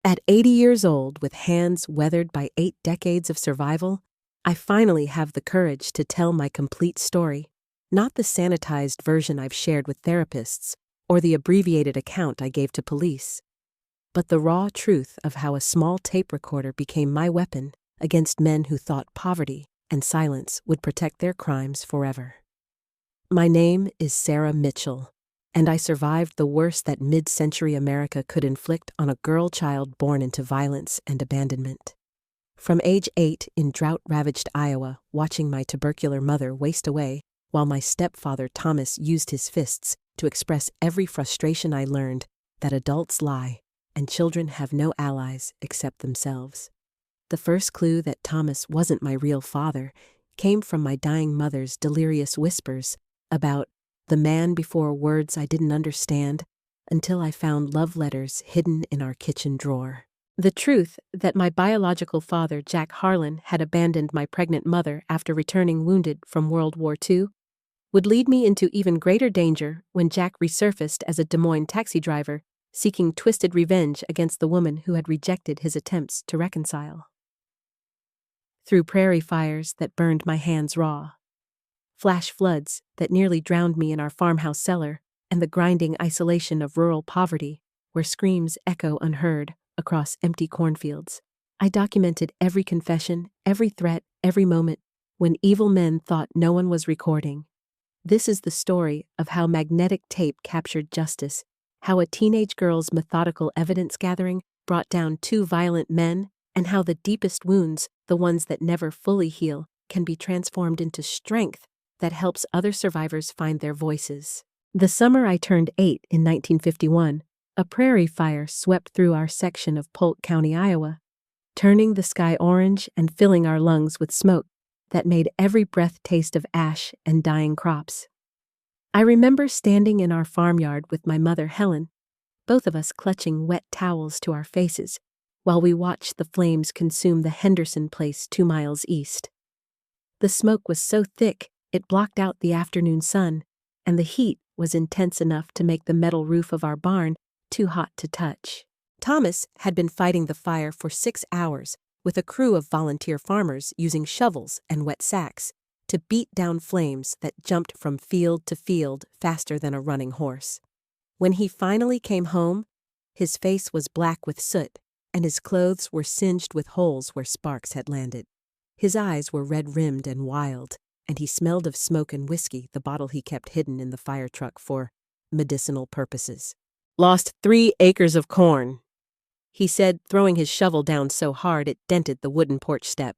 At 80 years old, with hands weathered by 8 decades of survival, I finally have the courage to tell my complete story, not the sanitized version I've shared with therapists or the abbreviated account I gave to police, but the raw truth of how a small tape recorder became my weapon against men who thought poverty and silence would protect their crimes forever. My name is Sarah Mitchell, and I survived the worst that mid-century America could inflict on a girl child born into violence and abandonment. From age 8 in drought-ravaged Iowa, watching my tubercular mother waste away, while my stepfather Thomas used his fists to express every frustration, I learned that adults lie and children have no allies except themselves. The first clue that Thomas wasn't my real father came from my dying mother's delirious whispers about the man before words I didn't understand, until I found love letters hidden in our kitchen drawer. The truth that my biological father, Jack Harlan, had abandoned my pregnant mother after returning wounded from World War II would lead me into even greater danger when Jack resurfaced as a Des Moines taxi driver, seeking twisted revenge against the woman who had rejected his attempts to reconcile. Through prairie fires that burned my hands raw, flash floods that nearly drowned me in our farmhouse cellar, and the grinding isolation of rural poverty, where screams echo unheard across empty cornfields, I documented every confession, every threat, every moment when evil men thought no one was recording. This is the story of how magnetic tape captured justice, how a teenage girl's methodical evidence gathering brought down 2 violent men, and how the deepest wounds, the ones that never fully heal, can be transformed into strength that helps other survivors find their voices. The summer I turned 8 in 1951, a prairie fire swept through our section of Polk County, Iowa, turning the sky orange and filling our lungs with smoke that made every breath taste of ash and dying crops. I remember standing in our farmyard with my mother, Helen, both of us clutching wet towels to our faces, while we watched the flames consume the Henderson place 2 miles east. The smoke was so thick it blocked out the afternoon sun, and the heat was intense enough to make the metal roof of our barn too hot to touch. Thomas had been fighting the fire for 6 hours with a crew of volunteer farmers using shovels and wet sacks to beat down flames that jumped from field to field faster than a running horse. When he finally came home, his face was black with soot, and his clothes were singed with holes where sparks had landed. His eyes were red-rimmed and wild, and he smelled of smoke and whiskey, the bottle he kept hidden in the fire truck for medicinal purposes. "Lost 3 acres of corn," he said, throwing his shovel down so hard it dented the wooden porch step.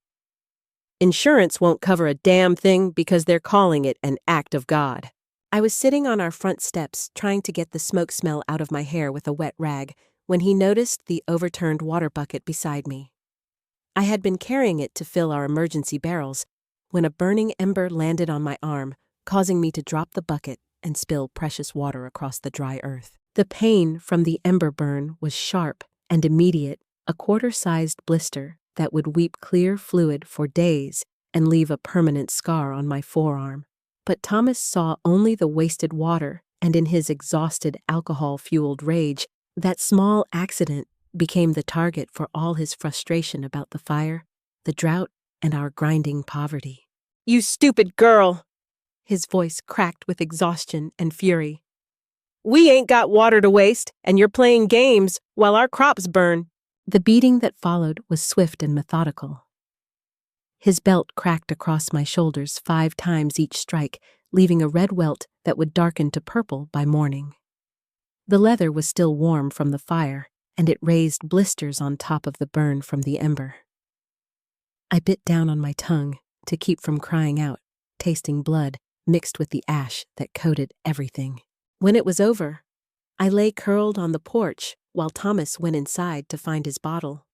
"Insurance won't cover a damn thing because they're calling it an act of God." I was sitting on our front steps trying to get the smoke smell out of my hair with a wet rag when he noticed the overturned water bucket beside me. I had been carrying it to fill our emergency barrels when a burning ember landed on my arm, causing me to drop the bucket and spill precious water across the dry earth. The pain from the ember burn was sharp and immediate, a quarter-sized blister that would weep clear fluid for days and leave a permanent scar on my forearm. But Thomas saw only the wasted water, and in his exhausted, alcohol-fueled rage, that small accident became the target for all his frustration about the fire, the drought, and our grinding poverty. "You stupid girl!" His voice cracked with exhaustion and fury. "We ain't got water to waste, and you're playing games while our crops burn." The beating that followed was swift and methodical. His belt cracked across my shoulders 5 times each strike, leaving a red welt that would darken to purple by morning. The leather was still warm from the fire, and it raised blisters on top of the burn from the ember. I bit down on my tongue to keep from crying out, tasting blood mixed with the ash that coated everything. When it was over, I lay curled on the porch while Thomas went inside to find his bottle.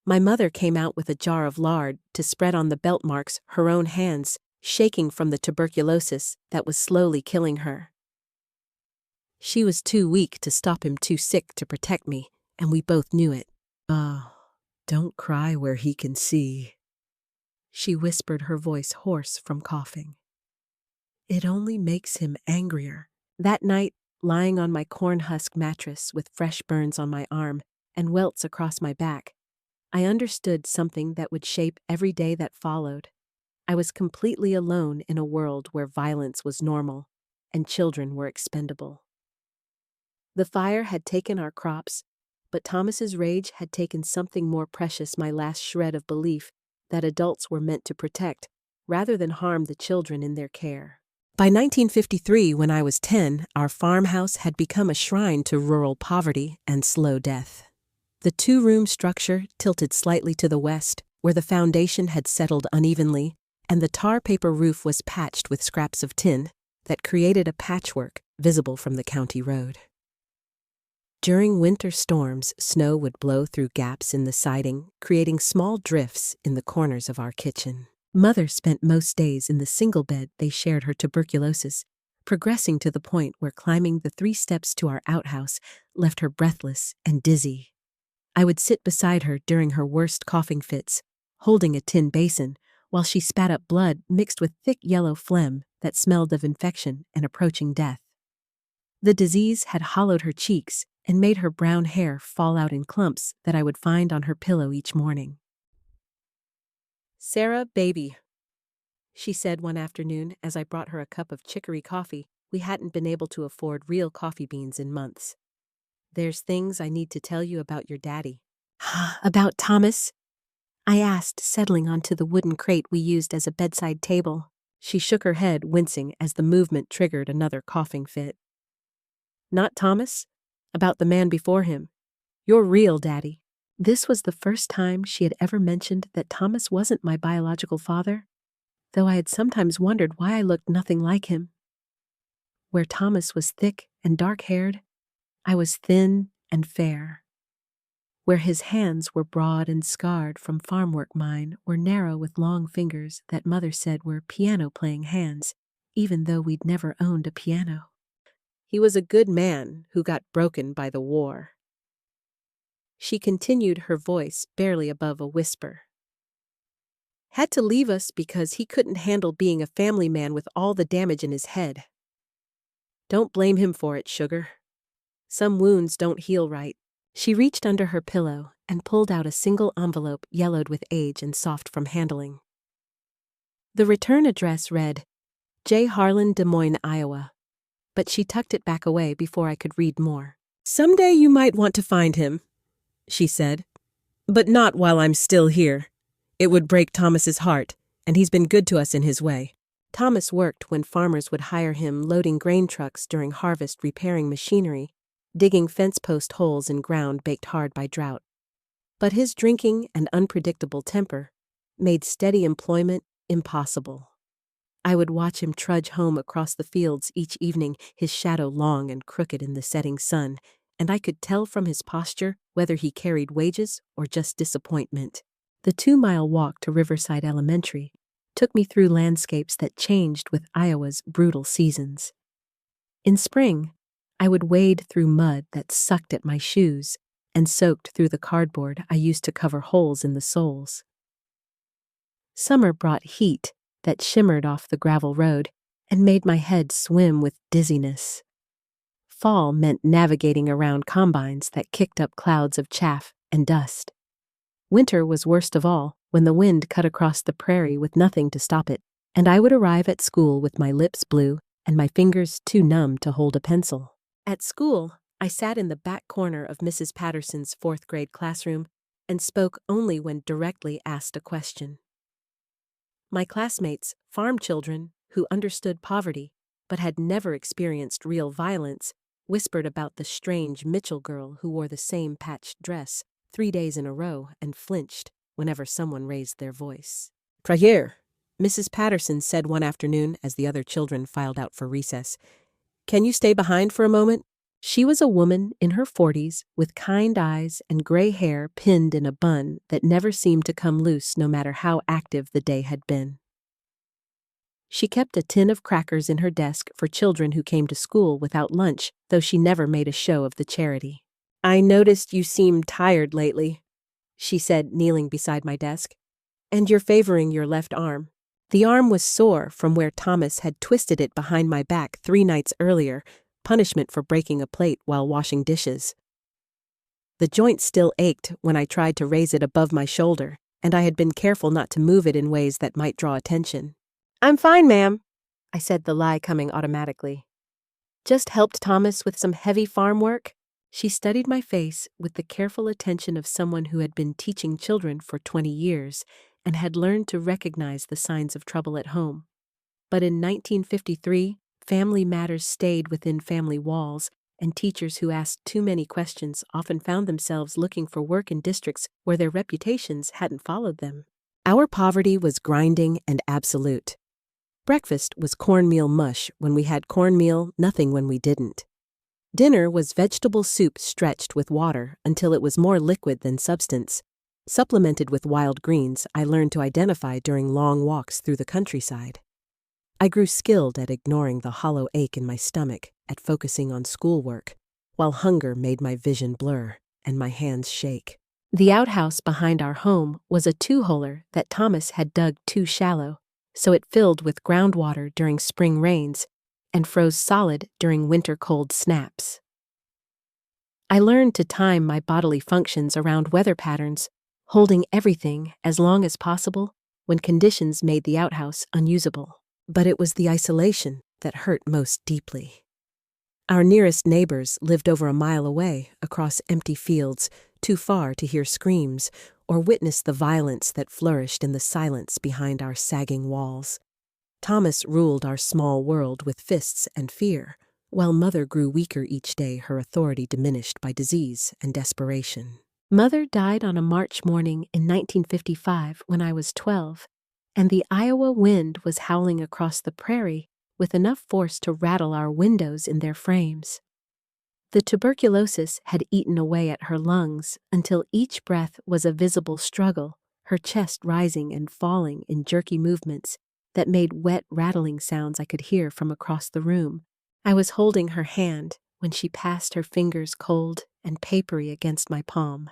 My mother came out with a jar of lard to spread on the belt marks, her own hands shaking from the tuberculosis that was slowly killing her. She was too weak to stop him, too sick to protect me, and we both knew it. "Oh, don't cry where he can see," she whispered, her voice hoarse from coughing. "It only makes him angrier." That night, lying on my corn husk mattress with fresh burns on my arm and welts across my back, I understood something that would shape every day that followed. I was completely alone in a world where violence was normal and children were expendable. The fire had taken our crops, but Thomas's rage had taken something more precious, my last shred of belief that adults were meant to protect, rather than harm the children in their care. By 1953, when I was 10, our farmhouse had become a shrine to rural poverty and slow death. The two-room structure tilted slightly to the west, where the foundation had settled unevenly, and the tar paper roof was patched with scraps of tin that created a patchwork visible from the county road. During winter storms, snow would blow through gaps in the siding, creating small drifts in the corners of our kitchen. Mother spent most days in the single bed they shared her tuberculosis, progressing to the point where climbing the 3 steps to our outhouse left her breathless and dizzy. I would sit beside her during her worst coughing fits, holding a tin basin, while she spat up blood mixed with thick yellow phlegm that smelled of infection and approaching death. The disease had hollowed her cheeks and made her brown hair fall out in clumps that I would find on her pillow each morning. "Sarah, baby," she said one afternoon as I brought her a cup of chicory coffee. We hadn't been able to afford real coffee beans in months. "There's things I need to tell you about your daddy." "About Thomas?" I asked, settling onto the wooden crate we used as a bedside table. She shook her head, wincing as the movement triggered another coughing fit. "Not Thomas? About the man before him. Your real daddy." This was the first time she had ever mentioned that Thomas wasn't my biological father, though I had sometimes wondered why I looked nothing like him. Where Thomas was thick and dark-haired, I was thin and fair. Where his hands were broad and scarred from farm work, mine were narrow with long fingers that Mother said were piano-playing hands, even though we'd never owned a piano. "He was a good man who got broken by the war." She continued, her voice barely above a whisper. "Had to leave us because he couldn't handle being a family man with all the damage in his head. Don't blame him for it, sugar. Some wounds don't heal right." She reached under her pillow and pulled out a single envelope yellowed with age and soft from handling. The return address read, J. Harlan, Des Moines, Iowa, but she tucked it back away before I could read more. "Someday you might want to find him," she said, "but not while I'm still here. It would break Thomas's heart, and he's been good to us in his way." Thomas worked when farmers would hire him loading grain trucks during harvest, repairing machinery, digging fence post holes in ground baked hard by drought. But his drinking and unpredictable temper made steady employment impossible. I would watch him trudge home across the fields each evening, his shadow long and crooked in the setting sun, and I could tell from his posture whether he carried wages or just disappointment. The 2-mile walk to Riverside Elementary took me through landscapes that changed with Iowa's brutal seasons. In spring, I would wade through mud that sucked at my shoes and soaked through the cardboard I used to cover holes in the soles. Summer brought heat that shimmered off the gravel road and made my head swim with dizziness. Fall meant navigating around combines that kicked up clouds of chaff and dust. Winter was worst of all, when the wind cut across the prairie with nothing to stop it, and I would arrive at school with my lips blue and my fingers too numb to hold a pencil. At school, I sat in the back corner of Mrs. Patterson's 4th grade classroom and spoke only when directly asked a question. My classmates, farm children who understood poverty but had never experienced real violence, whispered about the strange Mitchell girl who wore the same patched dress 3 days in a row and flinched whenever someone raised their voice. "Prayer," Mrs. Patterson said one afternoon as the other children filed out for recess. "Can you stay behind for a moment?" She was a woman in her 40s with kind eyes and gray hair pinned in a bun that never seemed to come loose no matter how active the day had been. She kept a tin of crackers in her desk for children who came to school without lunch, though she never made a show of the charity. "I noticed you seem tired lately," she said, kneeling beside my desk, "and you're favoring your left arm." The arm was sore from where Thomas had twisted it behind my back 3 nights earlier, punishment for breaking a plate while washing dishes. The joint still ached when I tried to raise it above my shoulder, and I had been careful not to move it in ways that might draw attention. "I'm fine, ma'am," I said, the lie coming automatically. "Just helped Thomas with some heavy farm work." She studied my face with the careful attention of someone who had been teaching children for 20 years and had learned to recognize the signs of trouble at home. But in 1953, family matters stayed within family walls, and teachers who asked too many questions often found themselves looking for work in districts where their reputations hadn't followed them. Our poverty was grinding and absolute. Breakfast was cornmeal mush when we had cornmeal, nothing when we didn't. Dinner was vegetable soup stretched with water until it was more liquid than substance, supplemented with wild greens I learned to identify during long walks through the countryside. I grew skilled at ignoring the hollow ache in my stomach, at focusing on schoolwork, while hunger made my vision blur and my hands shake. The outhouse behind our home was a two-holer that Thomas had dug too shallow, so it filled with groundwater during spring rains and froze solid during winter cold snaps. I learned to time my bodily functions around weather patterns, holding everything as long as possible when conditions made the outhouse unusable. But it was the isolation that hurt most deeply. Our nearest neighbors lived over a mile away, across empty fields, too far to hear screams or witness the violence that flourished in the silence behind our sagging walls. Thomas ruled our small world with fists and fear, while Mother grew weaker each day, her authority diminished by disease and desperation. Mother died on a March morning in 1955 when I was 12, and the Iowa wind was howling across the prairie with enough force to rattle our windows in their frames. The tuberculosis had eaten away at her lungs until each breath was a visible struggle, her chest rising and falling in jerky movements that made wet, rattling sounds I could hear from across the room. I was holding her hand when she passed her fingers cold and papery against my palm,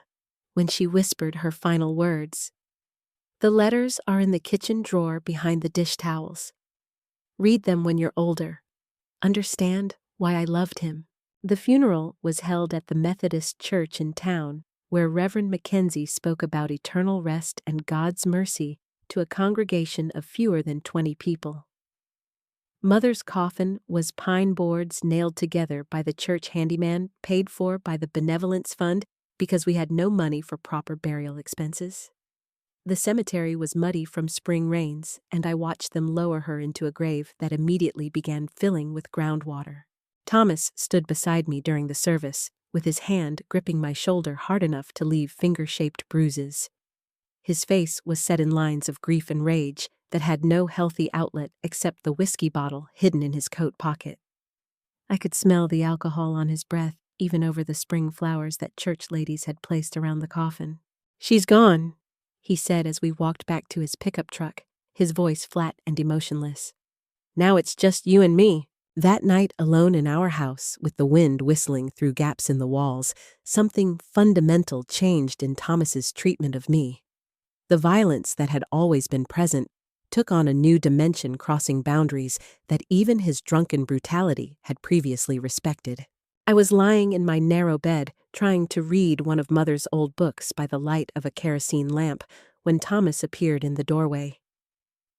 when she whispered her final words. "The letters are in the kitchen drawer behind the dish towels. Read them when you're older. Understand why I loved him." The funeral was held at the Methodist church in town, where Reverend Mackenzie spoke about eternal rest and God's mercy to a congregation of fewer than 20 people. Mother's coffin was pine boards nailed together by the church handyman, paid for by the benevolence fund because we had no money for proper burial expenses. The cemetery was muddy from spring rains, and I watched them lower her into a grave that immediately began filling with groundwater. Thomas stood beside me during the service, with his hand gripping my shoulder hard enough to leave finger-shaped bruises. His face was set in lines of grief and rage that had no healthy outlet except the whiskey bottle hidden in his coat pocket. I could smell the alcohol on his breath, even over the spring flowers that church ladies had placed around the coffin. "She's gone," he said as we walked back to his pickup truck, his voice flat and emotionless. "Now it's just you and me." That night, alone in our house, with the wind whistling through gaps in the walls, something fundamental changed in Thomas's treatment of me. The violence that had always been present took on a new dimension, crossing boundaries that even his drunken brutality had previously respected. I was lying in my narrow bed, trying to read one of Mother's old books by the light of a kerosene lamp, when Thomas appeared in the doorway.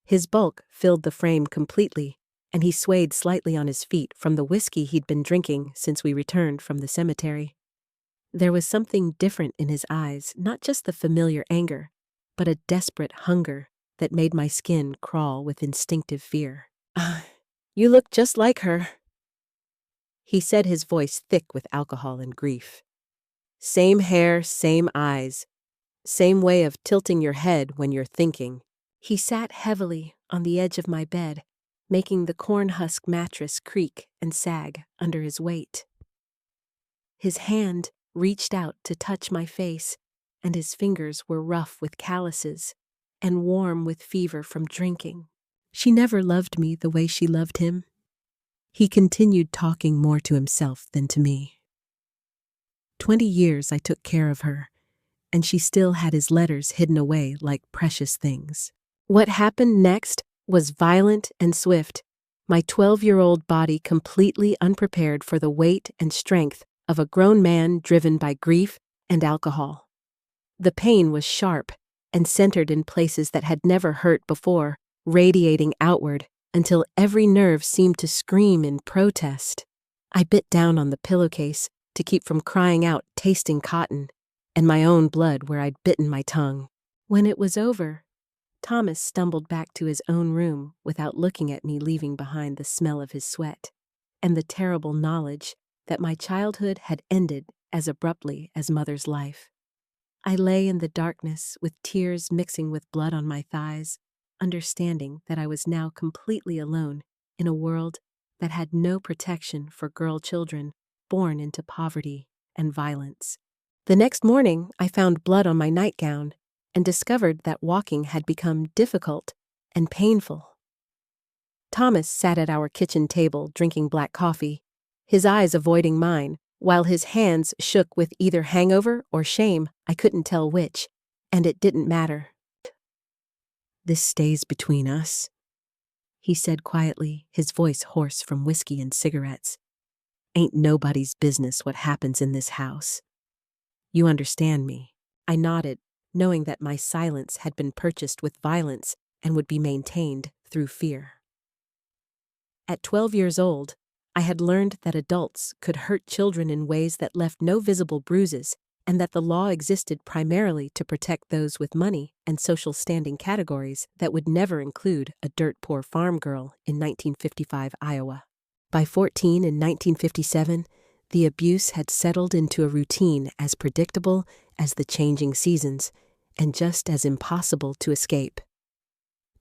His bulk filled the frame completely, and he swayed slightly on his feet from the whiskey he'd been drinking since we returned from the cemetery. There was something different in his eyes, not just the familiar anger, but a desperate hunger that made my skin crawl with instinctive fear. "You look just like her," he said, his voice thick with alcohol and grief. "Same hair, same eyes, same way of tilting your head when you're thinking." He sat heavily on the edge of my bed, making the corn husk mattress creak and sag under his weight. His hand reached out to touch my face, and his fingers were rough with calluses and warm with fever from drinking. She never loved me the way she loved him. He continued talking more to himself than to me. 20 years I took care of her, and she still had his letters hidden away like precious things. What happened next was violent and swift, my 12-year-old body completely unprepared for the weight and strength of a grown man driven by grief and alcohol. The pain was sharp and centered in places that had never hurt before, radiating outward until every nerve seemed to scream in protest. I bit down on the pillowcase to keep from crying out, tasting cotton, and my own blood where I'd bitten my tongue. When it was over, Thomas stumbled back to his own room without looking at me, leaving behind the smell of his sweat and the terrible knowledge that my childhood had ended as abruptly as Mother's life. I lay in the darkness with tears mixing with blood on my thighs, understanding that I was now completely alone in a world that had no protection for girl children born into poverty and violence. The next morning, I found blood on my nightgown and discovered that walking had become difficult and painful. Thomas sat at our kitchen table drinking black coffee, his eyes avoiding mine, while his hands shook with either hangover or shame. I couldn't tell which, and it didn't matter. "This stays between us," he said quietly, his voice hoarse from whiskey and cigarettes. "Ain't nobody's business what happens in this house. You understand me?" I nodded, knowing that my silence had been purchased with violence and would be maintained through fear. At 12 years old, I had learned that adults could hurt children in ways that left no visible bruises, and that the law existed primarily to protect those with money and social standing categories that would never include a dirt-poor farm girl in 1955 Iowa. By 14 in 1957, the abuse had settled into a routine as predictable as the changing seasons, and just as impossible to escape.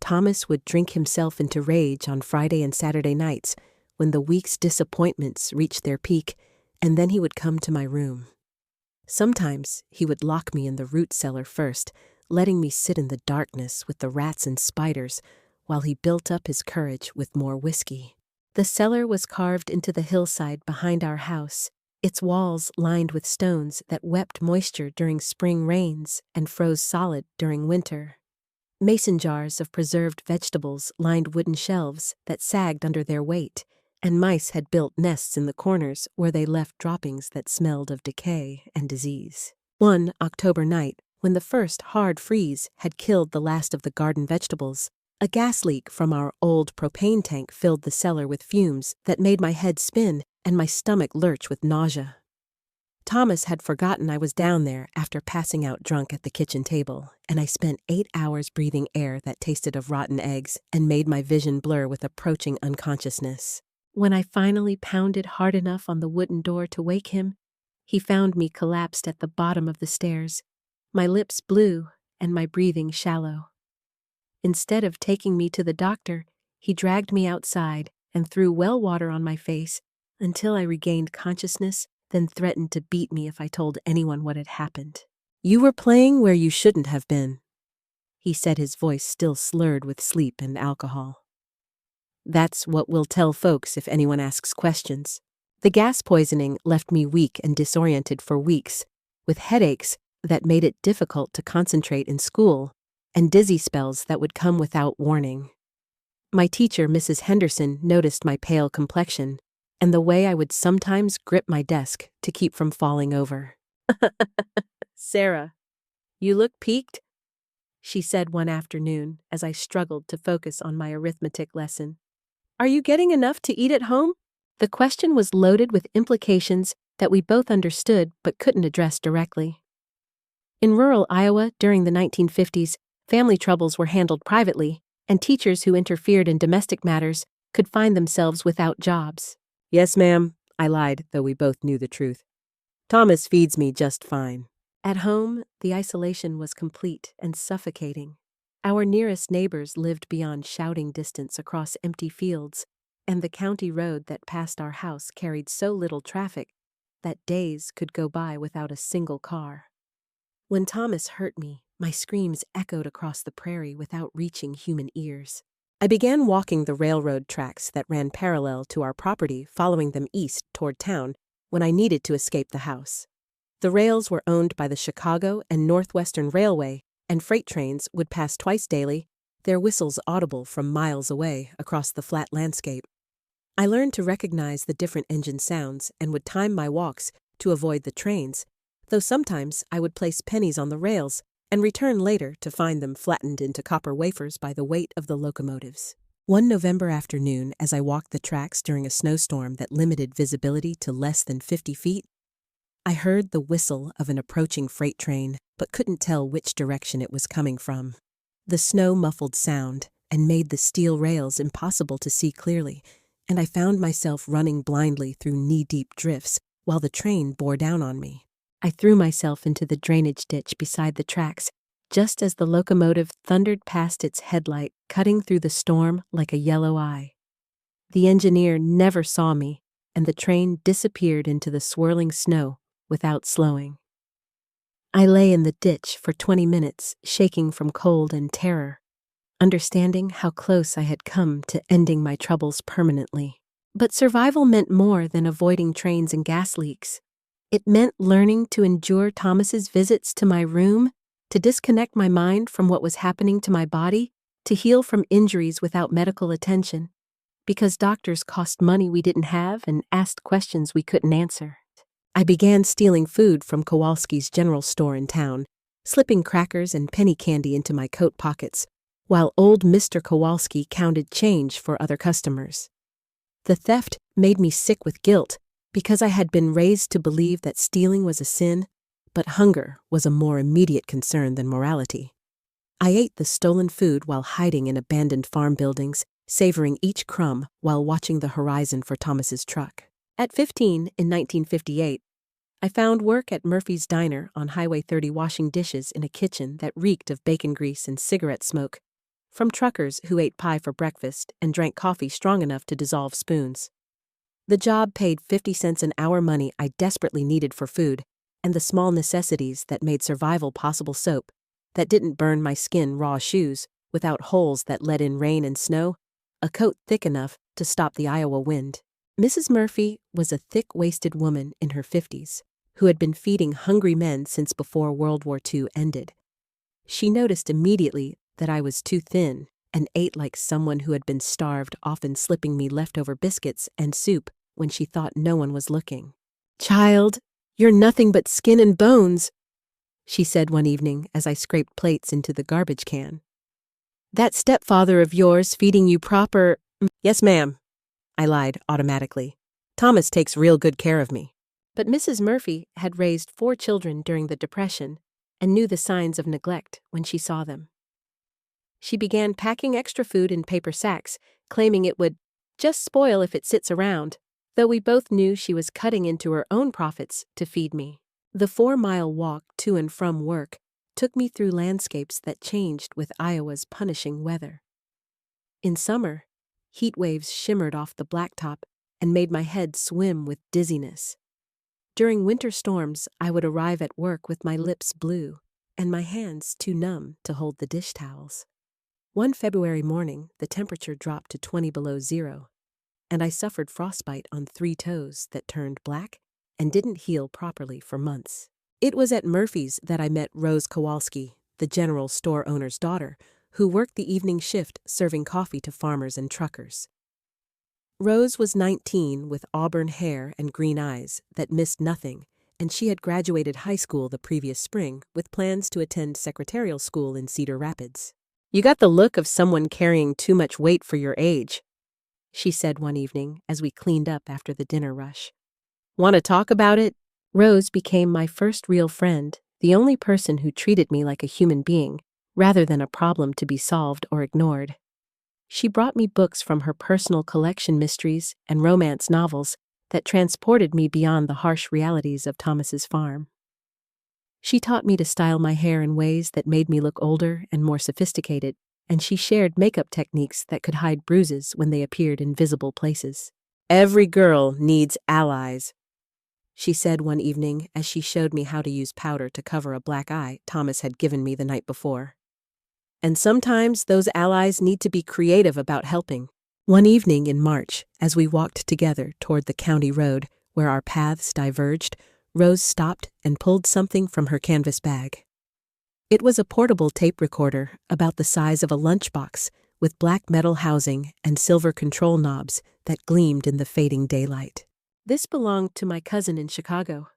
Thomas would drink himself into rage on Friday and Saturday nights when the week's disappointments reached their peak, and then he would come to my room. Sometimes he would lock me in the root cellar first, letting me sit in the darkness with the rats and spiders while he built up his courage with more whiskey. The cellar was carved into the hillside behind our house, its walls lined with stones that wept moisture during spring rains and froze solid during winter. Mason jars of preserved vegetables lined wooden shelves that sagged under their weight, and mice had built nests in the corners where they left droppings that smelled of decay and disease. One October night, when the first hard freeze had killed the last of the garden vegetables, a gas leak from our old propane tank filled the cellar with fumes that made my head spin and my stomach lurch with nausea. Thomas had forgotten I was down there after passing out drunk at the kitchen table, and I spent 8 hours breathing air that tasted of rotten eggs and made my vision blur with approaching unconsciousness. When I finally pounded hard enough on the wooden door to wake him, he found me collapsed at the bottom of the stairs, my lips blue and my breathing shallow. Instead of taking me to the doctor, he dragged me outside and threw well water on my face until I regained consciousness, then threatened to beat me if I told anyone what had happened. "You were playing where you shouldn't have been," he said, his voice still slurred with sleep and alcohol. "That's what we'll tell folks if anyone asks questions." The gas poisoning left me weak and disoriented for weeks, with headaches that made it difficult to concentrate in school, and dizzy spells that would come without warning. My teacher, Mrs. Henderson, noticed my pale complexion and the way I would sometimes grip my desk to keep from falling over. "Sarah, you look peaked," she said one afternoon as I struggled to focus on my arithmetic lesson. "Are you getting enough to eat at home?" The question was loaded with implications that we both understood but couldn't address directly. In rural Iowa during the 1950s, family troubles were handled privately, and teachers who interfered in domestic matters could find themselves without jobs. "Yes, ma'am," I lied, though we both knew the truth. "Thomas feeds me just fine." At home, the isolation was complete and suffocating. Our nearest neighbors lived beyond shouting distance across empty fields, and the county road that passed our house carried so little traffic that days could go by without a single car. When Thomas hurt me, my screams echoed across the prairie without reaching human ears. I began walking the railroad tracks that ran parallel to our property, following them east toward town when I needed to escape the house. The rails were owned by the Chicago and Northwestern Railway, and freight trains would pass twice daily, their whistles audible from miles away across the flat landscape. I learned to recognize the different engine sounds and would time my walks to avoid the trains, though sometimes I would place pennies on the rails and return later to find them flattened into copper wafers by the weight of the locomotives. One November afternoon, as I walked the tracks during a snowstorm that limited visibility to less than 50 feet, I heard the whistle of an approaching freight train, but couldn't tell which direction it was coming from. The snow muffled sound and made the steel rails impossible to see clearly, and I found myself running blindly through knee-deep drifts while the train bore down on me. I threw myself into the drainage ditch beside the tracks, just as the locomotive thundered past its headlight, cutting through the storm like a yellow eye. The engineer never saw me, and the train disappeared into the swirling snow without slowing. I lay in the ditch for 20 minutes, shaking from cold and terror, understanding how close I had come to ending my troubles permanently. But survival meant more than avoiding trains and gas leaks. It meant learning to endure Thomas's visits to my room, to disconnect my mind from what was happening to my body, to heal from injuries without medical attention, because doctors cost money we didn't have and asked questions we couldn't answer. I began stealing food from Kowalski's general store in town, slipping crackers and penny candy into my coat pockets, while old Mr. Kowalski counted change for other customers. The theft made me sick with guilt, because I had been raised to believe that stealing was a sin, but hunger was a more immediate concern than morality. I ate the stolen food while hiding in abandoned farm buildings, savoring each crumb while watching the horizon for Thomas's truck. At 15, in 1958, I found work at Murphy's Diner on Highway 30 washing dishes in a kitchen that reeked of bacon grease and cigarette smoke, from truckers who ate pie for breakfast and drank coffee strong enough to dissolve spoons. The job paid 50 cents an hour, money I desperately needed for food, and the small necessities that made survival possible: soap that didn't burn my skin, raw shoes without holes that let in rain and snow, a coat thick enough to stop the Iowa wind. Mrs. Murphy was a thick-waisted woman in her 50s who had been feeding hungry men since before World War II ended. She noticed immediately that I was too thin and ate like someone who had been starved, often slipping me leftover biscuits and soup when she thought no one was looking. "Child, you're nothing but skin and bones," she said one evening as I scraped plates into the garbage can. "That stepfather of yours feeding you proper—" "Yes, ma'am," I lied automatically. "Thomas takes real good care of me." But Mrs. Murphy had raised 4 children during the Depression and knew the signs of neglect when she saw them. She began packing extra food in paper sacks, claiming it would just spoil if it sits around, though we both knew she was cutting into her own profits to feed me. The 4-mile walk to and from work took me through landscapes that changed with Iowa's punishing weather. In summer, heat waves shimmered off the blacktop and made my head swim with dizziness. During winter storms, I would arrive at work with my lips blue and my hands too numb to hold the dish towels. One February morning, the temperature dropped to 20 below zero, and I suffered frostbite on 3 toes that turned black and didn't heal properly for months. It was at Murphy's that I met Rose Kowalski, the general store owner's daughter, who worked the evening shift serving coffee to farmers and truckers. Rose was 19 with auburn hair and green eyes that missed nothing, and she had graduated high school the previous spring with plans to attend secretarial school in Cedar Rapids. "You got the look of someone carrying too much weight for your age," she said one evening as we cleaned up after the dinner rush. "Want to talk about it?" Rose became my first real friend, the only person who treated me like a human being, rather than a problem to be solved or ignored. She brought me books from her personal collection, mysteries and romance novels that transported me beyond the harsh realities of Thomas's farm. She taught me to style my hair in ways that made me look older and more sophisticated, and she shared makeup techniques that could hide bruises when they appeared in visible places. "Every girl needs allies," she said one evening as she showed me how to use powder to cover a black eye Thomas had given me the night before. "And sometimes those allies need to be creative about helping." One evening in March, as we walked together toward the county road where our paths diverged, Rose stopped and pulled something from her canvas bag. It was a portable tape recorder about the size of a lunchbox with black metal housing and silver control knobs that gleamed in the fading daylight. "This belonged to my cousin in Chicago,"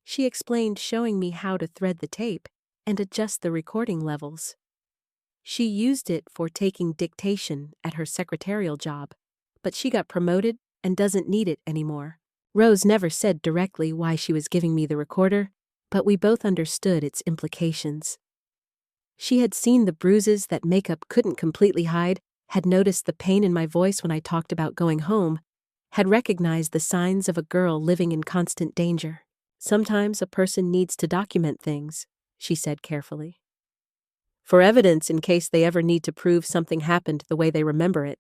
She explained, showing me how to thread the tape and adjust the recording levels. She used it for taking dictation at her secretarial job, but she got promoted and doesn't need it anymore. Rose never said directly why she was giving me the recorder, but we both understood its implications. She had seen the bruises that makeup couldn't completely hide, had noticed the pain in my voice when I talked about going home, had recognized the signs of a girl living in constant danger. Sometimes a person needs to document things, she said carefully, for evidence in case they ever need to prove something happened the way they remember it.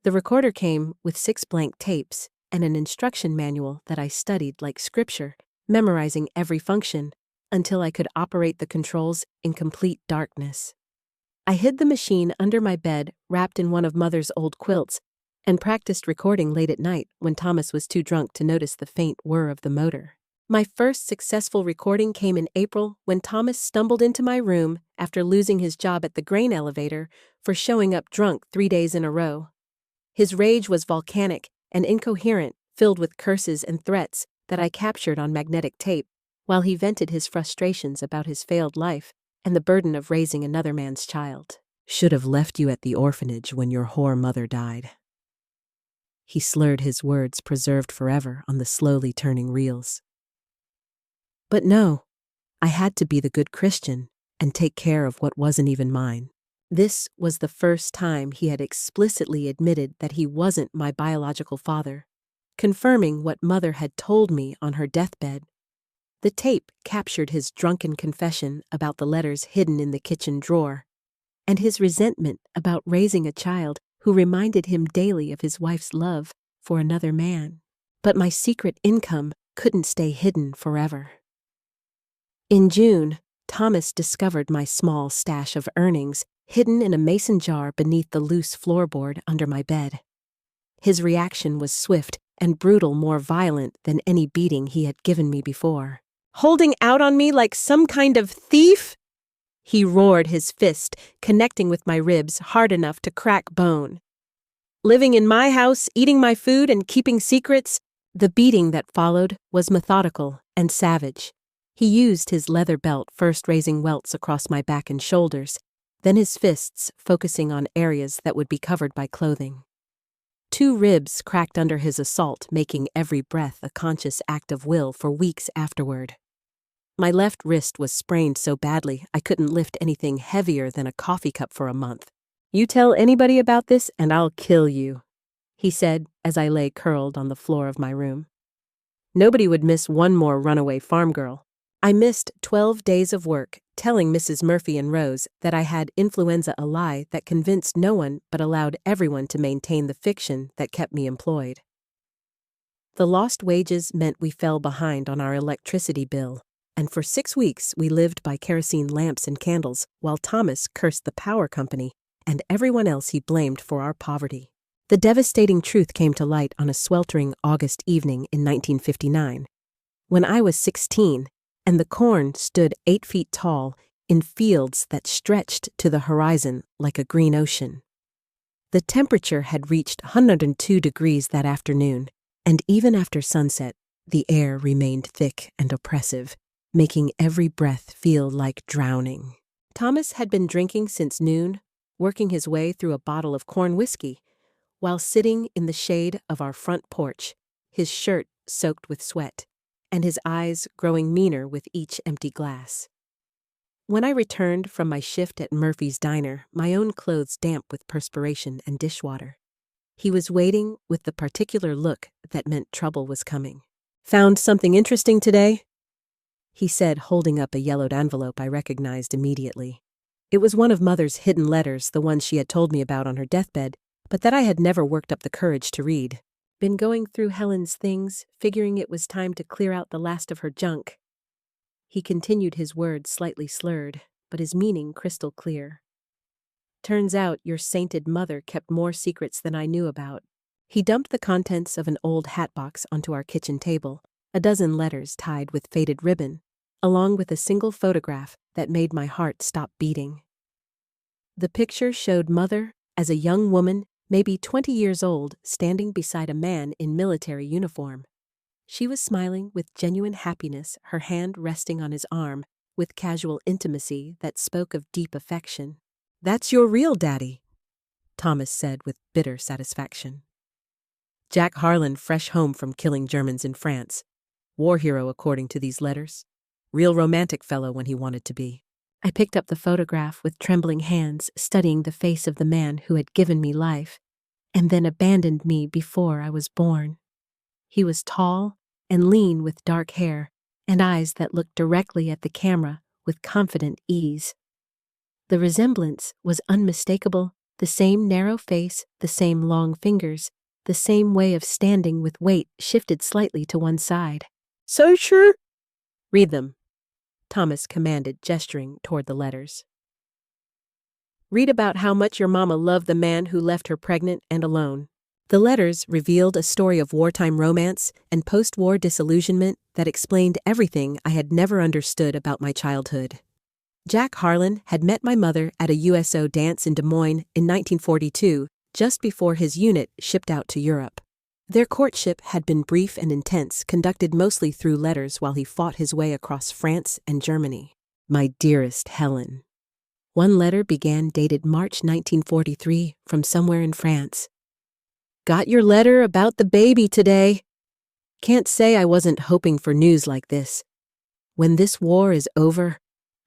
The recorder came with 6 blank tapes and an instruction manual that I studied like scripture, memorizing every function until I could operate the controls in complete darkness. I hid the machine under my bed, wrapped in one of Mother's old quilts, and practiced recording late at night when Thomas was too drunk to notice the faint whir of the motor. My first successful recording came in April when Thomas stumbled into my room after losing his job at the grain elevator for showing up drunk 3 days in a row. His rage was volcanic and incoherent, filled with curses and threats that I captured on magnetic tape, while he vented his frustrations about his failed life and the burden of raising another man's child. Should have left you at the orphanage when your whore mother died. He slurred his words, preserved forever on the slowly turning reels. But no, I had to be the good Christian and take care of what wasn't even mine. This was the first time he had explicitly admitted that he wasn't my biological father, confirming what Mother had told me on her deathbed. The tape captured his drunken confession about the letters hidden in the kitchen drawer, and his resentment about raising a child who reminded him daily of his wife's love for another man. But my secret income couldn't stay hidden forever. In June, Thomas discovered my small stash of earnings hidden in a mason jar beneath the loose floorboard under my bed. His reaction was swift and brutal, more violent than any beating he had given me before. "Holding out on me like some kind of thief?" He roared, his fist connecting with my ribs hard enough to crack bone. "Living in my house, eating my food, and keeping secrets?" The beating that followed was methodical and savage. He used his leather belt, first raising welts across my back and shoulders, then his fists focusing on areas that would be covered by clothing. 2 ribs cracked under his assault, making every breath a conscious act of will for weeks afterward. My left wrist was sprained so badly I couldn't lift anything heavier than a coffee cup for a month. "You tell anybody about this and I'll kill you," he said as I lay curled on the floor of my room. Nobody would miss one more runaway farm girl. I missed 12 days of work, telling Mrs. Murphy and Rose that I had influenza, a lie that convinced no one but allowed everyone to maintain the fiction that kept me employed. The lost wages meant we fell behind on our electricity bill, and for 6 weeks we lived by kerosene lamps and candles while Thomas cursed the power company and everyone else he blamed for our poverty. The devastating truth came to light on a sweltering August evening in 1959, when I was 16 and the corn stood 8 feet tall in fields that stretched to the horizon like a green ocean. The temperature had reached 102 degrees that afternoon, and even after sunset, the air remained thick and oppressive, making every breath feel like drowning. Thomas had been drinking since noon, working his way through a bottle of corn whiskey, while sitting in the shade of our front porch, his shirt soaked with sweat, and his eyes growing meaner with each empty glass. When I returned from my shift at Murphy's Diner, my own clothes damp with perspiration and dishwater, he was waiting with the particular look that meant trouble was coming. "Found something interesting today?" he said, holding up a yellowed envelope I recognized immediately. It was one of Mother's hidden letters, the ones she had told me about on her deathbed, but that I had never worked up the courage to read. "Been going through Helen's things, figuring it was time to clear out the last of her junk." He continued, his words slightly slurred, but his meaning crystal clear. "Turns out your sainted mother kept more secrets than I knew about." He dumped the contents of an old hat box onto our kitchen table, a dozen letters tied with faded ribbon, along with a single photograph that made my heart stop beating. The picture showed Mother as a young woman, maybe 20 years old, standing beside a man in military uniform. She was smiling with genuine happiness, her hand resting on his arm, with casual intimacy that spoke of deep affection. "That's your real daddy," Thomas said with bitter satisfaction. Jack Harlan, fresh home from killing Germans in France. War hero according to these letters. Real romantic fellow when he wanted to be. I picked up the photograph with trembling hands, studying the face of the man who had given me life, and then abandoned me before I was born. He was tall and lean with dark hair and eyes that looked directly at the camera with confident ease. The resemblance was unmistakable, the same narrow face, the same long fingers, the same way of standing with weight shifted slightly to one side. "So sure?" "Read them," Thomas commanded, gesturing toward the letters. "Read about how much your mama loved the man who left her pregnant and alone." The letters revealed a story of wartime romance and post-war disillusionment that explained everything I had never understood about my childhood. Jack Harlan had met my mother at a USO dance in Des Moines in 1942, just before his unit shipped out to Europe. Their courtship had been brief and intense, conducted mostly through letters while he fought his way across France and Germany. "My dearest Helen." One letter began dated March 1943 from somewhere in France. "Got your letter about the baby today. Can't say I wasn't hoping for news like this. When this war is over,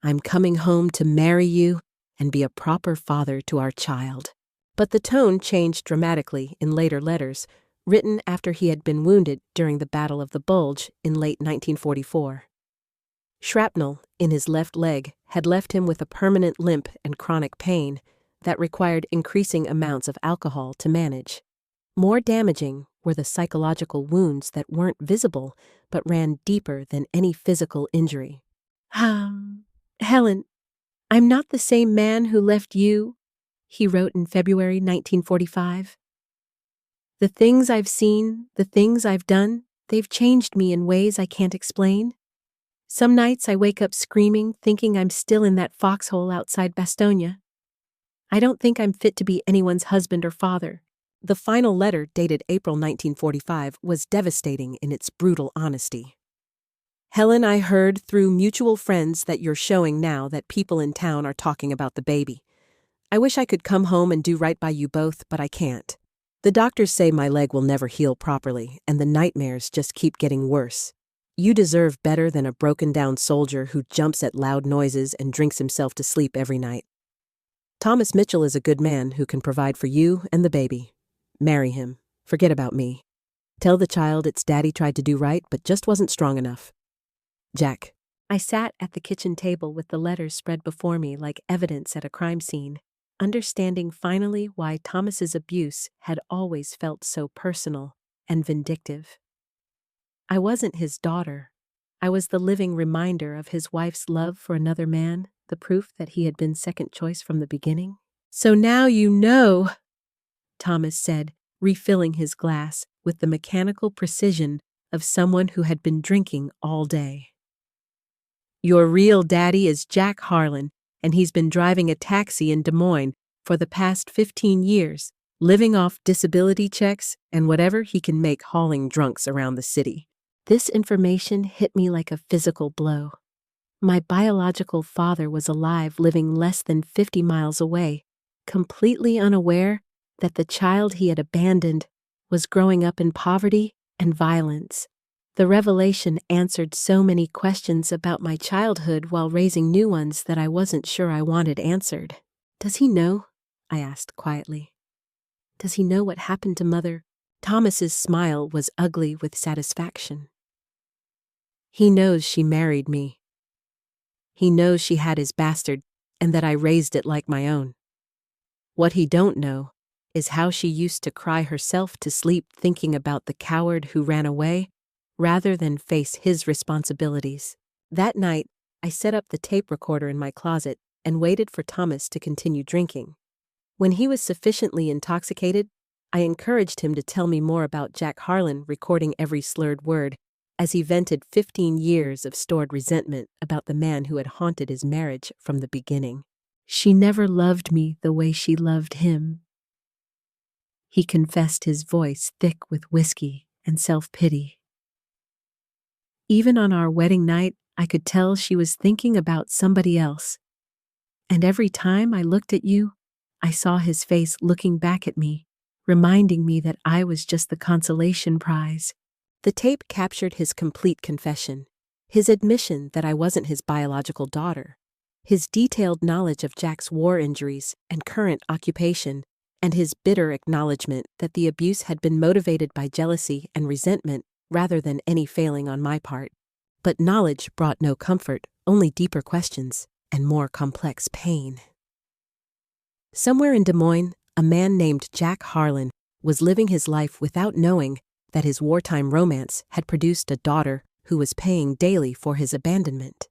I'm coming home to marry you and be a proper father to our child." But the tone changed dramatically in later letters, written after he had been wounded during the Battle of the Bulge in late 1944. Shrapnel in his left leg had left him with a permanent limp and chronic pain that required increasing amounts of alcohol to manage. More damaging were the psychological wounds that weren't visible but ran deeper than any physical injury. "Helen, I'm not the same man who left you," he wrote in February 1945. "The things I've seen, the things I've done, they've changed me in ways I can't explain. Some nights I wake up screaming, thinking I'm still in that foxhole outside Bastogne. I don't think I'm fit to be anyone's husband or father." The final letter, dated April 1945, was devastating in its brutal honesty. "Helen, I heard through mutual friends that you're showing now that people in town are talking about the baby. I wish I could come home and do right by you both, but I can't. The doctors say my leg will never heal properly, and the nightmares just keep getting worse. You deserve better than a broken-down soldier who jumps at loud noises and drinks himself to sleep every night. Thomas Mitchell is a good man who can provide for you and the baby. Marry him. Forget about me. Tell the child its daddy tried to do right but just wasn't strong enough. Jack." I sat at the kitchen table with the letters spread before me like evidence at a crime scene, understanding finally why Thomas's abuse had always felt so personal and vindictive. I wasn't his daughter. I was the living reminder of his wife's love for another man, the proof that he had been second choice from the beginning. "So now you know," Thomas said, refilling his glass with the mechanical precision of someone who had been drinking all day. "Your real daddy is Jack Harlan, and he's been driving a taxi in Des Moines for the past 15 years, living off disability checks and whatever he can make hauling drunks around the city." This information hit me like a physical blow. My biological father was alive, living less than 50 miles away, completely unaware that the child he had abandoned was growing up in poverty and violence. The revelation answered so many questions about my childhood while raising new ones that I wasn't sure I wanted answered. "Does he know?" I asked quietly. "Does he know what happened to Mother?" Thomas's smile was ugly with satisfaction. "He knows she married me. He knows she had his bastard and that I raised it like my own. What he don't know is how she used to cry herself to sleep thinking about the coward who ran away rather than face his responsibilities." That night, I set up the tape recorder in my closet and waited for Thomas to continue drinking. When he was sufficiently intoxicated, I encouraged him to tell me more about Jack Harlan, recording every slurred word, as he vented 15 years of stored resentment about the man who had haunted his marriage from the beginning. "She never loved me the way she loved him," he confessed, his voice thick with whiskey and self-pity. Even on our wedding night, I could tell she was thinking about somebody else. And every time I looked at you, I saw his face looking back at me, reminding me that I was just the consolation prize. The tape captured his complete confession, his admission that I wasn't his biological daughter, his detailed knowledge of Jack's war injuries and current occupation, and his bitter acknowledgement that the abuse had been motivated by jealousy and resentment rather than any failing on my part. But knowledge brought no comfort, only deeper questions and more complex pain. Somewhere in Des Moines, a man named Jack Harlan was living his life without knowing that his wartime romance had produced a daughter who was paying daily for his abandonment.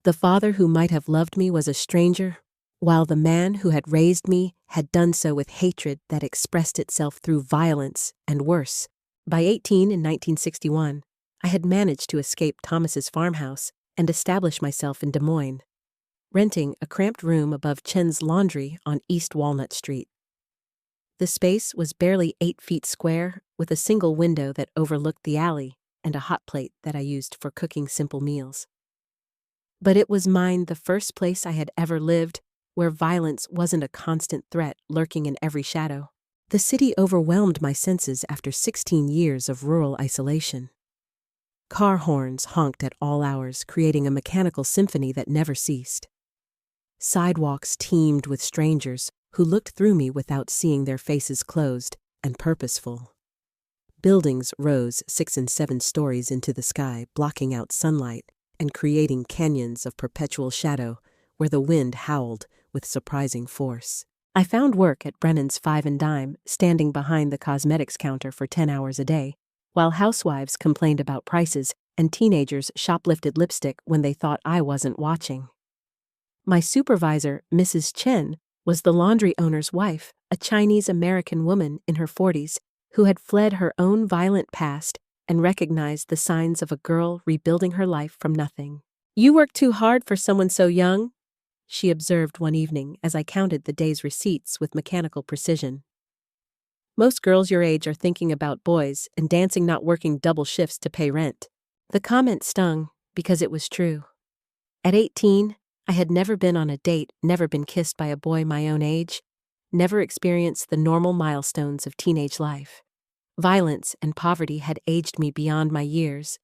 The father who might have loved me was a stranger, while the man who had raised me had done so with hatred that expressed itself through violence and worse. By 18 in 1961, I had managed to escape Thomas's farmhouse and establish myself in Des Moines, renting a cramped room above Chen's Laundry on East Walnut Street. The space was barely 8 feet square, with a single window that overlooked the alley and a hot plate that I used for cooking simple meals. But it was mine the first place I had ever lived where violence wasn't a constant threat lurking in every shadow. The city overwhelmed my senses after 16 years of rural isolation. Car horns honked at all hours, creating a mechanical symphony that never ceased. Sidewalks teemed with strangers who looked through me without seeing their faces closed and purposeful. Buildings rose 6 and 7 stories into the sky, blocking out sunlight and creating canyons of perpetual shadow where the wind howled with surprising force. I found work at Brennan's Five and Dime, standing behind the cosmetics counter for 10 hours a day, while housewives complained about prices and teenagers shoplifted lipstick when they thought I wasn't watching. My supervisor, Mrs. Chen, was the laundry owner's wife, a Chinese-American woman in her 40s who had fled her own violent past and recognized the signs of a girl rebuilding her life from nothing. "You work too hard for someone so young," she observed one evening as I counted the day's receipts with mechanical precision. "Most girls your age are thinking about boys and dancing, not working double shifts to pay rent." The comment stung because it was true. At 18, I had never been on a date, never been kissed by a boy my own age, never experienced the normal milestones of teenage life. Violence and poverty had aged me beyond my years,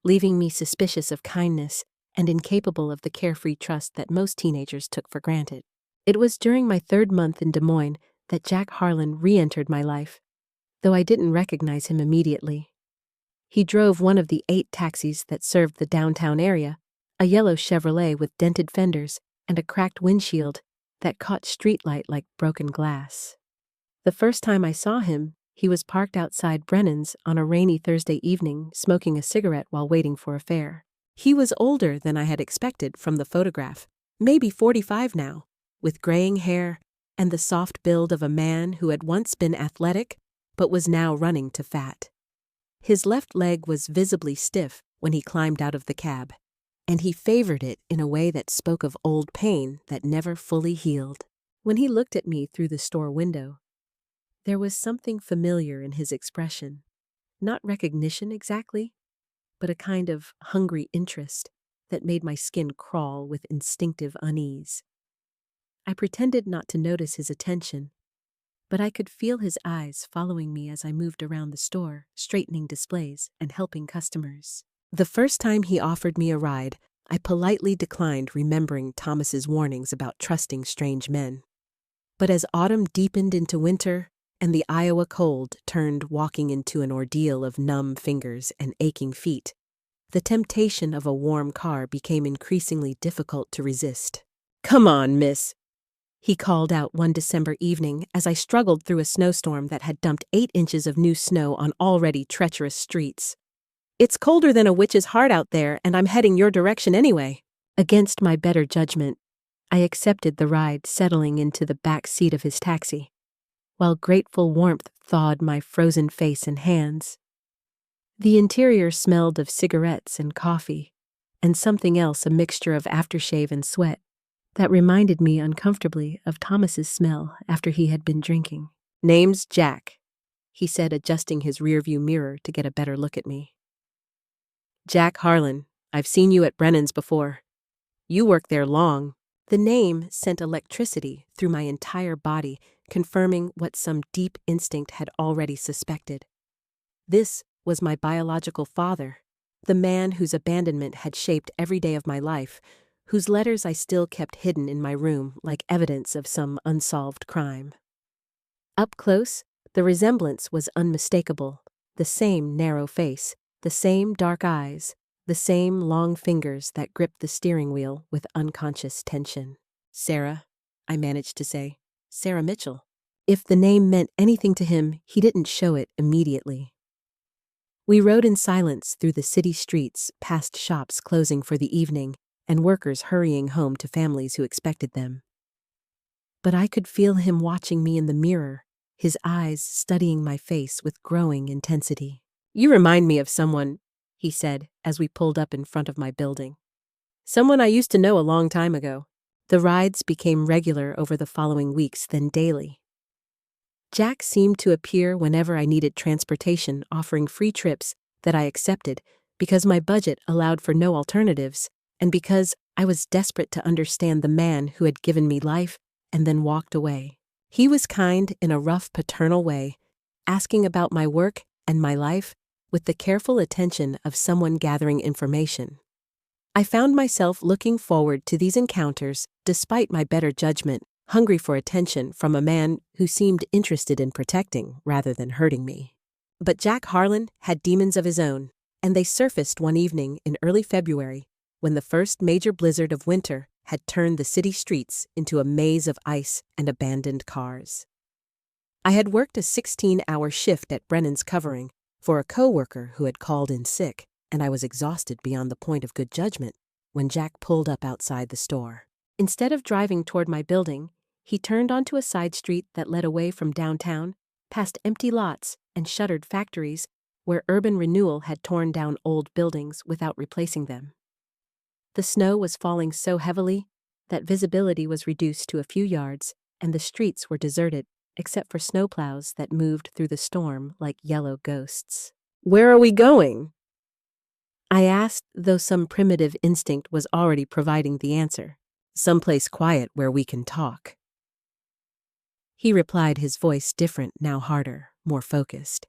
leaving me suspicious of kindness and incapable of the carefree trust that most teenagers took for granted. It was during my 3rd month in Des Moines that Jack Harlan re-entered my life, though I didn't recognize him immediately. He drove one of the 8 taxis that served the downtown area, a yellow Chevrolet with dented fenders and a cracked windshield that caught streetlight like broken glass. The first time I saw him, he was parked outside Brennan's on a rainy Thursday evening, smoking a cigarette while waiting for a fare. He was older than I had expected from the photograph, maybe 45 now, with graying hair and the soft build of a man who had once been athletic but was now running to fat. His left leg was visibly stiff when he climbed out of the cab, and he favored it in a way that spoke of old pain that never fully healed. When he looked at me through the store window, there was something familiar in his expression. Not recognition exactly, but a kind of hungry interest that made my skin crawl with instinctive unease. I pretended not to notice his attention, but I could feel his eyes following me as I moved around the store, straightening displays and helping customers. The first time he offered me a ride, I politely declined, remembering Thomas's warnings about trusting strange men. But as autumn deepened into winter, and the Iowa cold turned walking into an ordeal of numb fingers and aching feet, the temptation of a warm car became increasingly difficult to resist. "Come on, miss," he called out one December evening as I struggled through a snowstorm that had dumped 8 inches of new snow on already treacherous streets. "It's colder than a witch's heart out there, and I'm heading your direction anyway." Against my better judgment, I accepted the ride, settling into the back seat of his taxi, while grateful warmth thawed my frozen face and hands. The interior smelled of cigarettes and coffee, and something else, a mixture of aftershave and sweat, that reminded me uncomfortably of Thomas's smell after he had been drinking. "Name's Jack," he said, adjusting his rearview mirror to get a better look at me. Jack Harlan, I've seen you at Brennan's before. You worked there long. The name sent electricity through my entire body, confirming what some deep instinct had already suspected. This was my biological father, the man whose abandonment had shaped every day of my life, whose letters I still kept hidden in my room like evidence of some unsolved crime. Up close, the resemblance was unmistakable. The same narrow face, the same dark eyes, the same long fingers that gripped the steering wheel with unconscious tension. Sarah, I managed to say. Sarah Mitchell. If the name meant anything to him, he didn't show it immediately. We rode in silence through the city streets, past shops closing for the evening, and workers hurrying home to families who expected them. But I could feel him watching me in the mirror, his eyes studying my face with growing intensity. You remind me of someone, he said as we pulled up in front of my building. Someone I used to know a long time ago. The rides became regular over the following weeks, then daily. Jack seemed to appear whenever I needed transportation, offering free trips that I accepted because my budget allowed for no alternatives and because I was desperate to understand the man who had given me life and then walked away. He was kind in a rough paternal way, asking about my work and my life with the careful attention of someone gathering information. I found myself looking forward to these encounters despite my better judgment, hungry for attention from a man who seemed interested in protecting rather than hurting me. But Jack Harlan had demons of his own, and they surfaced one evening in early February when the first major blizzard of winter had turned the city streets into a maze of ice and abandoned cars. I had worked a 16-hour shift at Brennan's covering for a coworker who had called in sick, and I was exhausted beyond the point of good judgment when Jack pulled up outside the store. Instead of driving toward my building, he turned onto a side street that led away from downtown, past empty lots and shuttered factories where urban renewal had torn down old buildings without replacing them. The snow was falling so heavily that visibility was reduced to a few yards, and the streets were deserted except for snowplows that moved through the storm like yellow ghosts. Where are we going? I asked, though some primitive instinct was already providing the answer. Someplace quiet where we can talk. He replied, his voice different, now harder, more focused.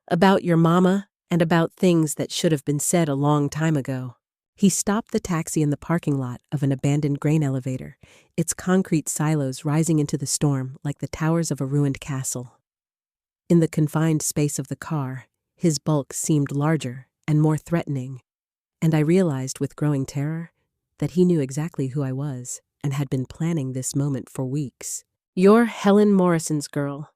About your mama and about things that should have been said a long time ago. He stopped the taxi in the parking lot of an abandoned grain elevator, its concrete silos rising into the storm like the towers of a ruined castle. In the confined space of the car, his bulk seemed larger and more threatening, and I realized with growing terror that he knew exactly who I was and had been planning this moment for weeks. You're Helen Morrison's girl,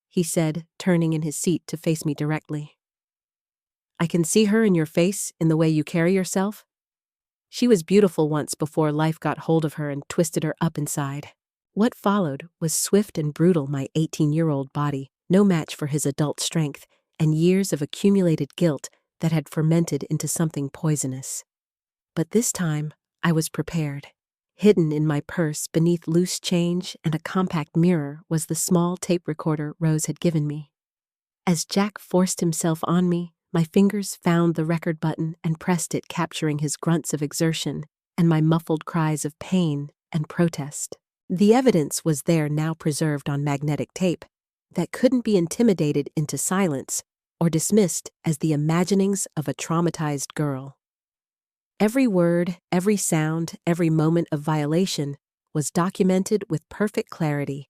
he said, turning in his seat to face me directly. I can see her in your face, in the way you carry yourself. She was beautiful once before life got hold of her and twisted her up inside. What followed was swift and brutal. My 18-year-old body, no match for his adult strength, and years of accumulated guilt that had fermented into something poisonous. But this time, I was prepared. Hidden in my purse beneath loose change and a compact mirror was the small tape recorder Rose had given me. As Jack forced himself on me, my fingers found the record button and pressed it, capturing his grunts of exertion and my muffled cries of pain and protest. The evidence was there, now preserved on magnetic tape, that couldn't be intimidated into silence or dismissed as the imaginings of a traumatized girl. Every word, every sound, every moment of violation was documented with perfect clarity,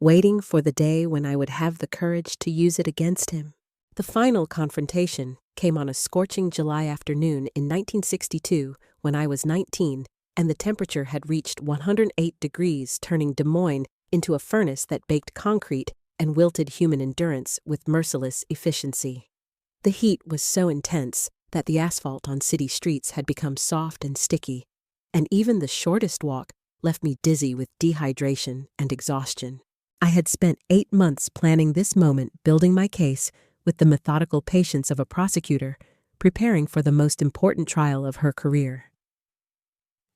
waiting for the day when I would have the courage to use it against him. The final confrontation came on a scorching July afternoon in 1962 when I was 19 and the temperature had reached 108 degrees, turning Des Moines into a furnace that baked concrete and wilted human endurance with merciless efficiency. The heat was so intense that the asphalt on city streets had become soft and sticky, and even the shortest walk left me dizzy with dehydration and exhaustion. I had spent 8 months planning this moment, building my case with the methodical patience of a prosecutor, preparing for the most important trial of her career.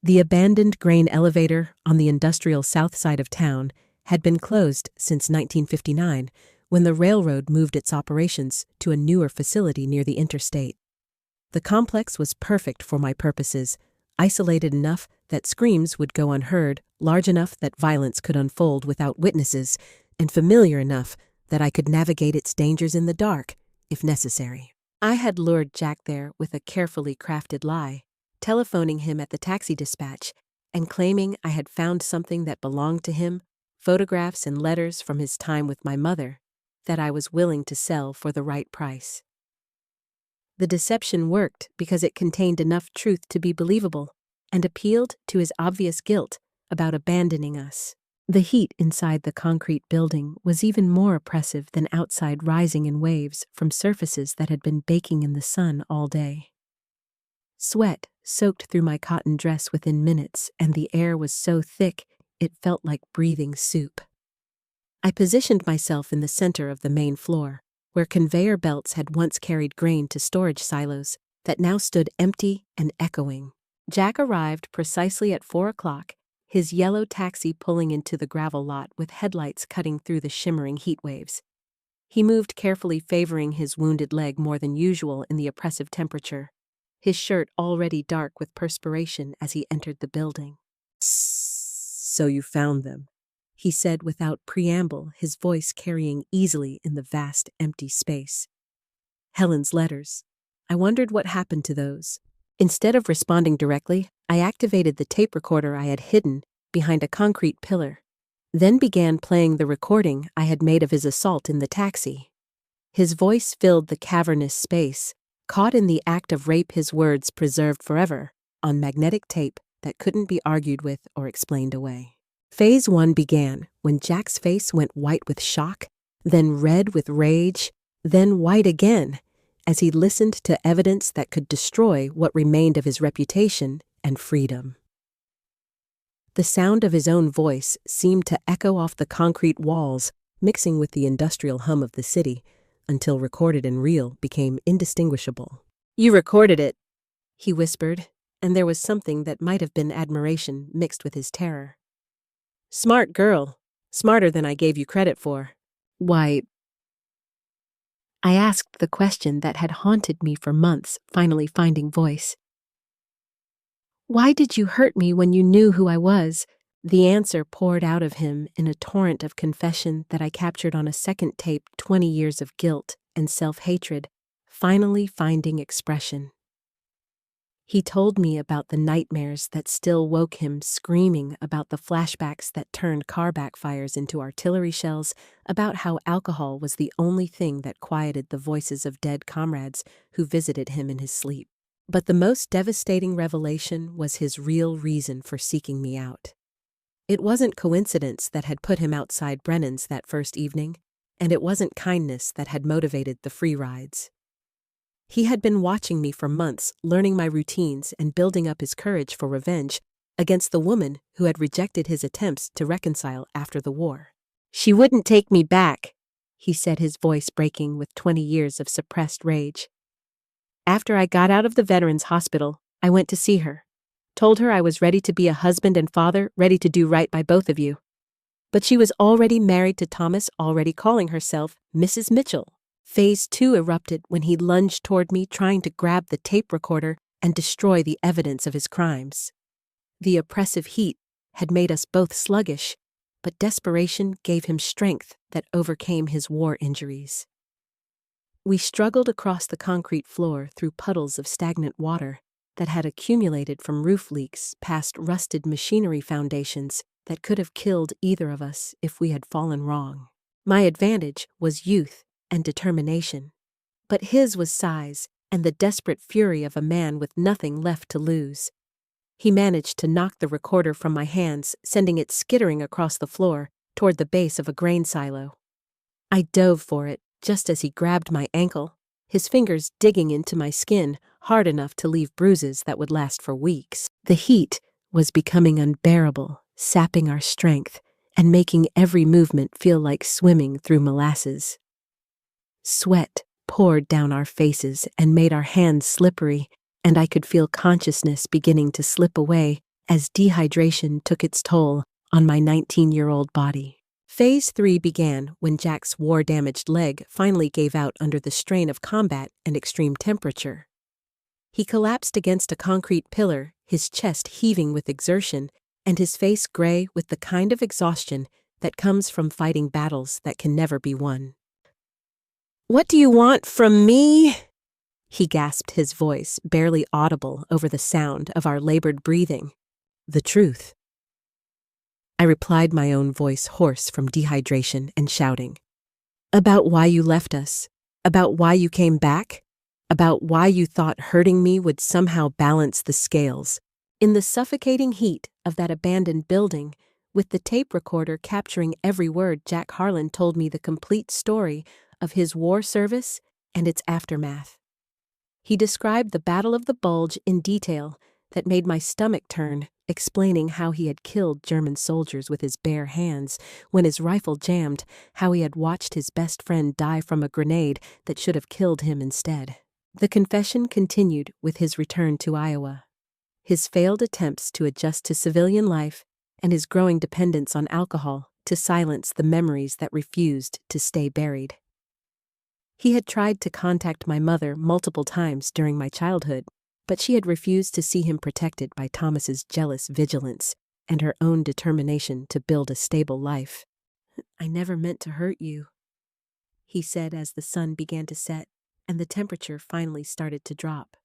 The abandoned grain elevator on the industrial south side of town had been closed since 1959, when the railroad moved its operations to a newer facility near the interstate. The complex was perfect for my purposes, isolated enough that screams would go unheard, large enough that violence could unfold without witnesses, and familiar enough that I could navigate its dangers in the dark, if necessary. I had lured Jack there with a carefully crafted lie, telephoning him at the taxi dispatch and claiming I had found something that belonged to him, photographs and letters from his time with my mother, that I was willing to sell for the right price. The deception worked because it contained enough truth to be believable and appealed to his obvious guilt about abandoning us. The heat inside the concrete building was even more oppressive than outside, rising in waves from surfaces that had been baking in the sun all day. Sweat soaked through my cotton dress within minutes, and the air was so thick it felt like breathing soup. I positioned myself in the center of the main floor, where conveyor belts had once carried grain to storage silos that now stood empty and echoing. Jack arrived precisely at 4 o'clock, his yellow taxi pulling into the gravel lot with headlights cutting through the shimmering heat waves. He moved carefully, favoring his wounded leg more than usual in the oppressive temperature, his shirt already dark with perspiration as he entered the building. "So you found them," he said without preamble, his voice carrying easily in the vast, empty space. "Helen's letters. I wondered what happened to those." Instead of responding directly, I activated the tape recorder I had hidden behind a concrete pillar, then began playing the recording I had made of his assault in the taxi. His voice filled the cavernous space, caught in the act of rape, his words preserved forever on magnetic tape that couldn't be argued with or explained away. Phase 1 began when Jack's face went white with shock, then red with rage, then white again, as he listened to evidence that could destroy what remained of his reputation and freedom. The sound of his own voice seemed to echo off the concrete walls, mixing with the industrial hum of the city, until recorded and real became indistinguishable. "You recorded it," he whispered, and there was something that might have been admiration mixed with his terror. "Smart girl, smarter than I gave you credit for." "Why?" I asked the question that had haunted me for months, finally finding voice. "Why did you hurt me when you knew who I was?" The answer poured out of him in a torrent of confession that I captured on a second tape, 20 years of guilt and self-hatred, finally finding expression. He told me about the nightmares that still woke him, screaming about the flashbacks that turned car backfires into artillery shells, about how alcohol was the only thing that quieted the voices of dead comrades who visited him in his sleep. But the most devastating revelation was his real reason for seeking me out. It wasn't coincidence that had put him outside Brennan's that first evening, and it wasn't kindness that had motivated the free rides. He had been watching me for months, learning my routines and building up his courage for revenge against the woman who had rejected his attempts to reconcile after the war. "She wouldn't take me back," he said, his voice breaking with 20 years of suppressed rage. "After I got out of the veterans' hospital, I went to see her. Told her I was ready to be a husband and father, ready to do right by both of you. But she was already married to Thomas, already calling herself Mrs. Mitchell. Phase 2 erupted when he lunged toward me, trying to grab the tape recorder and destroy the evidence of his crimes. The oppressive heat had made us both sluggish, but desperation gave him strength that overcame his war injuries. We struggled across the concrete floor through puddles of stagnant water that had accumulated from roof leaks past rusted machinery foundations that could have killed either of us if we had fallen wrong. My advantage was youth and determination, but his was size and the desperate fury of a man with nothing left to lose. He managed to knock the recorder from my hands, sending it skittering across the floor toward the base of a grain silo. I dove for it just as he grabbed my ankle, his fingers digging into my skin hard enough to leave bruises that would last for weeks. The heat was becoming unbearable, sapping our strength and making every movement feel like swimming through molasses. Sweat poured down our faces and made our hands slippery, and I could feel consciousness beginning to slip away as dehydration took its toll on my 19-year-old body. Phase 3 began when Jack's war-damaged leg finally gave out under the strain of combat and extreme temperature. He collapsed against a concrete pillar, his chest heaving with exertion, and his face gray with the kind of exhaustion that comes from fighting battles that can never be won. "What do you want from me?" he gasped, his voice barely audible over the sound of our labored breathing. "The truth." I replied, my own voice hoarse from dehydration and shouting. "About why you left us, about why you came back, about why you thought hurting me would somehow balance the scales." In the suffocating heat of that abandoned building, with the tape recorder capturing every word, Jack Harlan told me the complete story of his war service and its aftermath. He described the Battle of the Bulge in detail that made my stomach turn, explaining how he had killed German soldiers with his bare hands when his rifle jammed, how he had watched his best friend die from a grenade that should have killed him instead. The confession continued with his return to Iowa, his failed attempts to adjust to civilian life, and his growing dependence on alcohol to silence the memories that refused to stay buried. He had tried to contact my mother multiple times during my childhood, but she had refused to see him protected by Thomas's jealous vigilance and her own determination to build a stable life. "I never meant to hurt you," he said as the sun began to set and the temperature finally started to drop.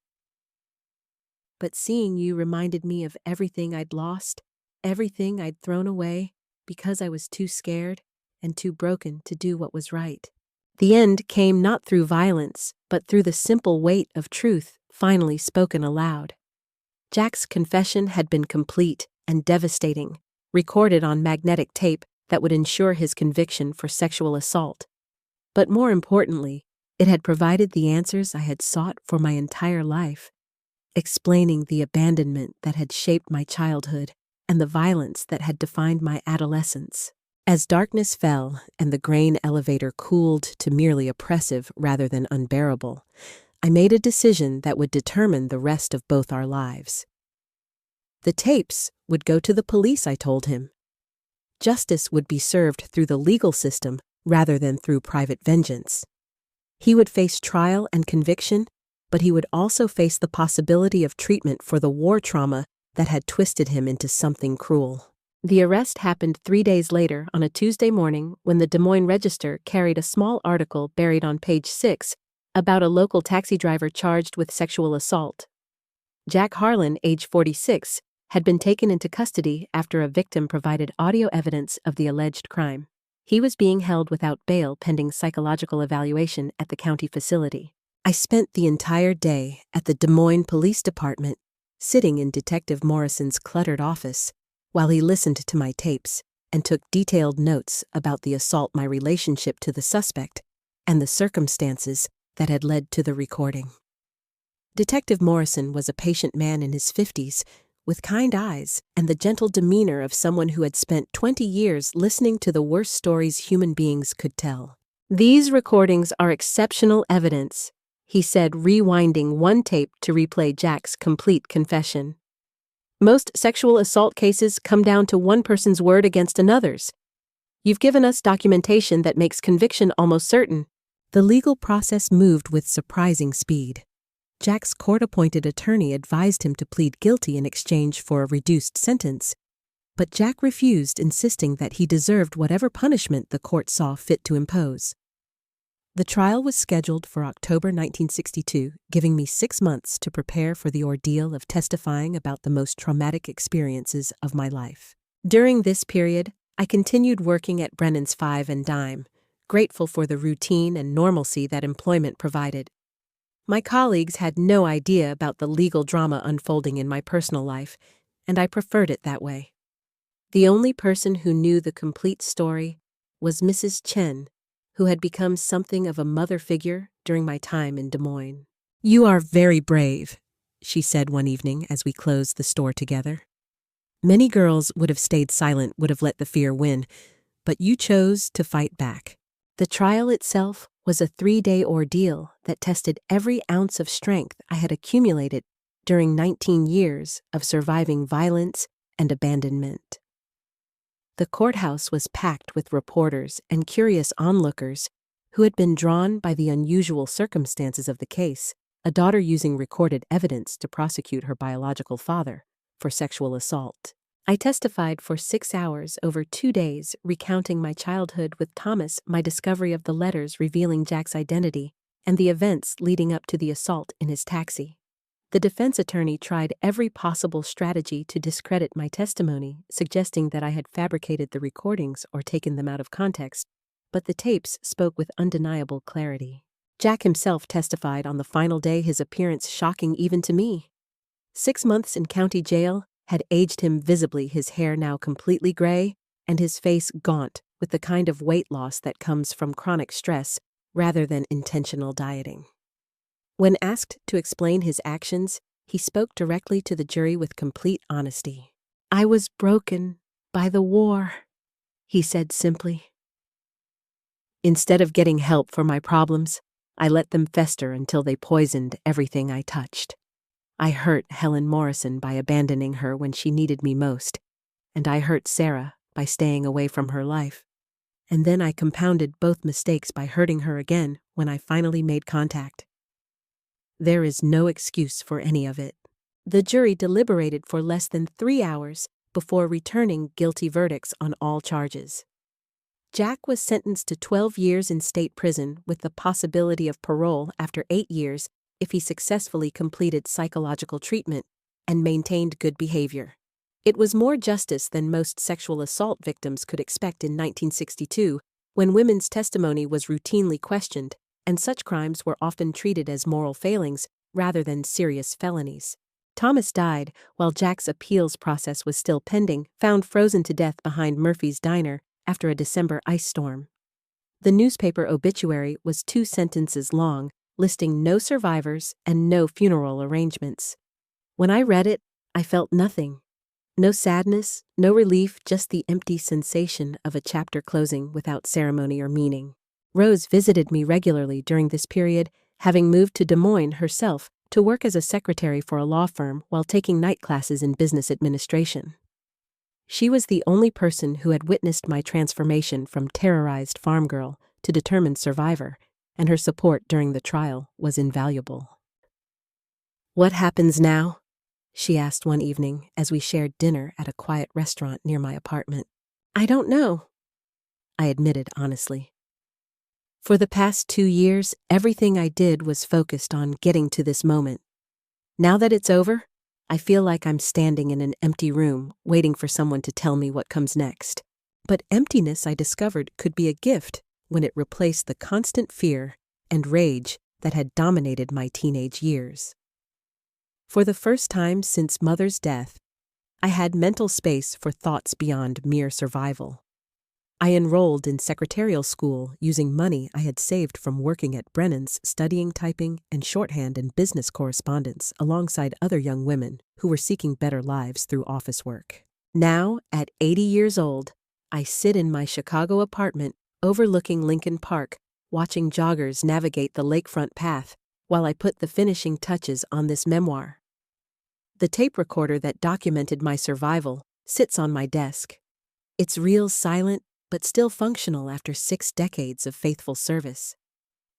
"But seeing you reminded me of everything I'd lost, everything I'd thrown away because I was too scared and too broken to do what was right." The end came not through violence, but through the simple weight of truth finally spoken aloud. Jack's confession had been complete and devastating, recorded on magnetic tape that would ensure his conviction for sexual assault. But more importantly, it had provided the answers I had sought for my entire life, explaining the abandonment that had shaped my childhood and the violence that had defined my adolescence. As darkness fell and the grain elevator cooled to merely oppressive rather than unbearable, I made a decision that would determine the rest of both our lives. The tapes would go to the police, I told him. Justice would be served through the legal system rather than through private vengeance. He would face trial and conviction, but he would also face the possibility of treatment for the war trauma that had twisted him into something cruel. The arrest happened 3 days later on a Tuesday morning when the Des Moines Register carried a small article buried on page 6 about a local taxi driver charged with sexual assault. Jack Harlan, age 46, had been taken into custody after a victim provided audio evidence of the alleged crime. He was being held without bail pending psychological evaluation at the county facility. I spent the entire day at the Des Moines Police Department, sitting in Detective Morrison's cluttered office, while he listened to my tapes and took detailed notes about the assault, my relationship to the suspect, and the circumstances that had led to the recording. Detective Morrison was a patient man in his 50s, with kind eyes and the gentle demeanor of someone who had spent 20 years listening to the worst stories human beings could tell. "These recordings are exceptional evidence," he said, rewinding one tape to replay Jack's complete confession. "Most sexual assault cases come down to one person's word against another's. You've given us documentation that makes conviction almost certain." The legal process moved with surprising speed. Jack's court-appointed attorney advised him to plead guilty in exchange for a reduced sentence, but Jack refused, insisting that he deserved whatever punishment the court saw fit to impose. The trial was scheduled for October 1962, giving me 6 months to prepare for the ordeal of testifying about the most traumatic experiences of my life. During this period, I continued working at Brennan's Five and Dime, grateful for the routine and normalcy that employment provided. My colleagues had no idea about the legal drama unfolding in my personal life, and I preferred it that way. The only person who knew the complete story was Mrs. Chen, who had become something of a mother figure during my time in Des Moines. "You are very brave," she said one evening as we closed the store together. "Many girls would have stayed silent, would have let the fear win, but you chose to fight back." The trial itself was a 3-day ordeal that tested every ounce of strength I had accumulated during 19 years of surviving violence and abandonment. The courthouse was packed with reporters and curious onlookers who had been drawn by the unusual circumstances of the case a daughter using recorded evidence to prosecute her biological father for sexual assault. I testified for 6 hours over 2 days, recounting my childhood with Thomas, my discovery of the letters revealing Jack's identity, and the events leading up to the assault in his taxi. The defense attorney tried every possible strategy to discredit my testimony, suggesting that I had fabricated the recordings or taken them out of context, but the tapes spoke with undeniable clarity. Jack himself testified on the final day, his appearance shocking even to me. 6 months in county jail had aged him visibly, his hair now completely gray, and his face gaunt with the kind of weight loss that comes from chronic stress rather than intentional dieting. When asked to explain his actions, he spoke directly to the jury with complete honesty. "I was broken by the war," he said simply. "Instead of getting help for my problems, I let them fester until they poisoned everything I touched. I hurt Helen Morrison by abandoning her when she needed me most, and I hurt Sarah by staying away from her life. And then I compounded both mistakes by hurting her again when I finally made contact. There is no excuse for any of it." The jury deliberated for less than 3 hours before returning guilty verdicts on all charges. Jack was sentenced to 12 years in state prison with the possibility of parole after 8 years if he successfully completed psychological treatment and maintained good behavior. It was more justice than most sexual assault victims could expect in 1962, when women's testimony was routinely questioned, and such crimes were often treated as moral failings rather than serious felonies. Thomas died while Jack's appeals process was still pending, found frozen to death behind Murphy's Diner after a December ice storm. The newspaper obituary was 2 sentences long, listing no survivors and no funeral arrangements. When I read it, I felt nothing. No sadness, no relief, just the empty sensation of a chapter closing without ceremony or meaning. Rose visited me regularly during this period, having moved to Des Moines herself to work as a secretary for a law firm while taking night classes in business administration. She was the only person who had witnessed my transformation from terrorized farm girl to determined survivor, and her support during the trial was invaluable. "What happens now?" she asked one evening as we shared dinner at a quiet restaurant near my apartment. "I don't know," I admitted honestly. For the past 2 years, everything I did was focused on getting to this moment. Now that it's over, I feel like I'm standing in an empty room, waiting for someone to tell me what comes next. But emptiness, I discovered, could be a gift when it replaced the constant fear and rage that had dominated my teenage years. For the first time since Mother's death, I had mental space for thoughts beyond mere survival. I enrolled in secretarial school using money I had saved from working at Brennan's, studying typing and shorthand and business correspondence alongside other young women who were seeking better lives through office work. Now, at 80 years old, I sit in my Chicago apartment overlooking Lincoln Park, watching joggers navigate the lakefront path while I put the finishing touches on this memoir. The tape recorder that documented my survival sits on my desk. Its reels silent, but still functional after 6 decades of faithful service.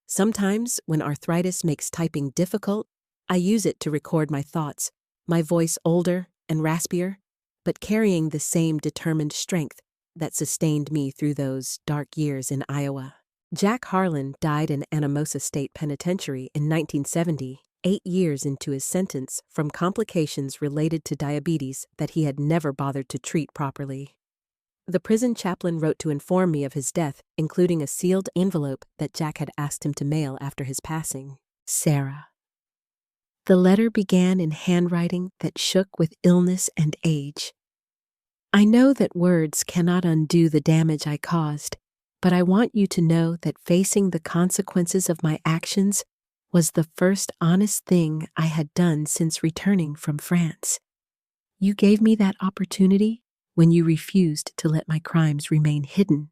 Sometimes, when arthritis makes typing difficult, I use it to record my thoughts, my voice older and raspier, but carrying the same determined strength that sustained me through those dark years in Iowa. Jack Harlan died in Anamosa State Penitentiary in 1970, 8 years into his sentence, from complications related to diabetes that he had never bothered to treat properly. The prison chaplain wrote to inform me of his death, including a sealed envelope that Jack had asked him to mail after his passing. Sarah. The letter began in handwriting that shook with illness and age. I know that words cannot undo the damage I caused, but I want you to know that facing the consequences of my actions was the first honest thing I had done since returning from France. You gave me that opportunity when you refused to let my crimes remain hidden.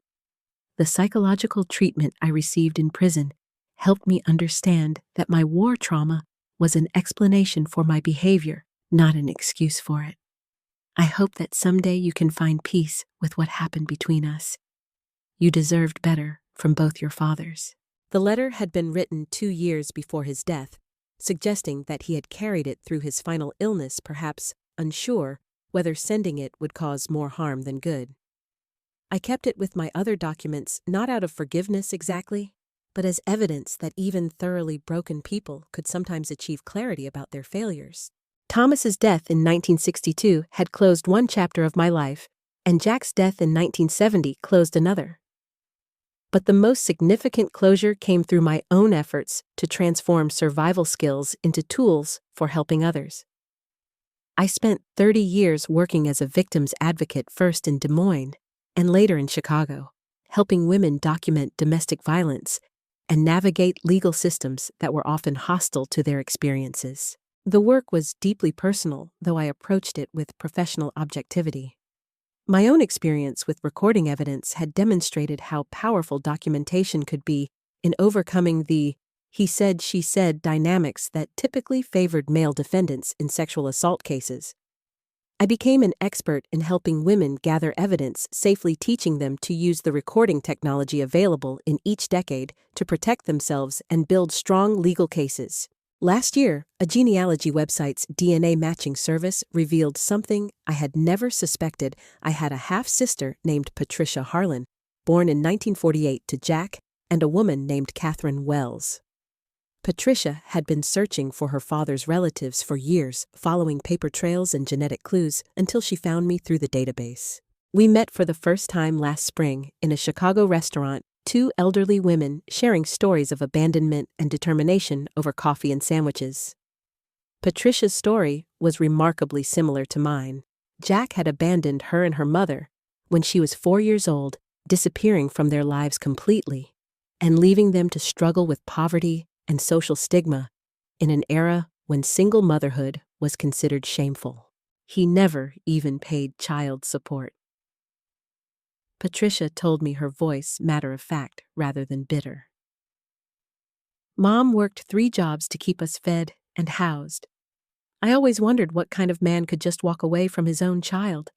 The psychological treatment I received in prison helped me understand that my war trauma was an explanation for my behavior, not an excuse for it. I hope that someday you can find peace with what happened between us. You deserved better from both your fathers. The letter had been written 2 years before his death, suggesting that he had carried it through his final illness, perhaps unsure whether sending it would cause more harm than good. I kept it with my other documents, not out of forgiveness exactly, but as evidence that even thoroughly broken people could sometimes achieve clarity about their failures. Thomas's death in 1962 had closed one chapter of my life, and Jack's death in 1970 closed another. But the most significant closure came through my own efforts to transform survival skills into tools for helping others. I spent 30 years working as a victims advocate, first in Des Moines and later in Chicago, helping women document domestic violence and navigate legal systems that were often hostile to their experiences. The work was deeply personal, though I approached it with professional objectivity. My own experience with recording evidence had demonstrated how powerful documentation could be in overcoming the he said, she said dynamics that typically favored male defendants in sexual assault cases. I became an expert in helping women gather evidence, safely teaching them to use the recording technology available in each decade to protect themselves and build strong legal cases. Last year, a genealogy website's DNA matching service revealed something I had never suspected. I had a half-sister named Patricia Harlan, born in 1948 to Jack, and a woman named Catherine Wells. Patricia had been searching for her father's relatives for years, following paper trails and genetic clues until she found me through the database. We met for the first time last spring in a Chicago restaurant, two elderly women sharing stories of abandonment and determination over coffee and sandwiches. Patricia's story was remarkably similar to mine. Jack had abandoned her and her mother when she was 4 years old, disappearing from their lives completely and leaving them to struggle with poverty and social stigma in an era when single motherhood was considered shameful. He never even paid child support. Patricia told me, her voice matter-of-fact rather than bitter. Mom worked 3 jobs to keep us fed and housed. I always wondered what kind of man could just walk away from his own child.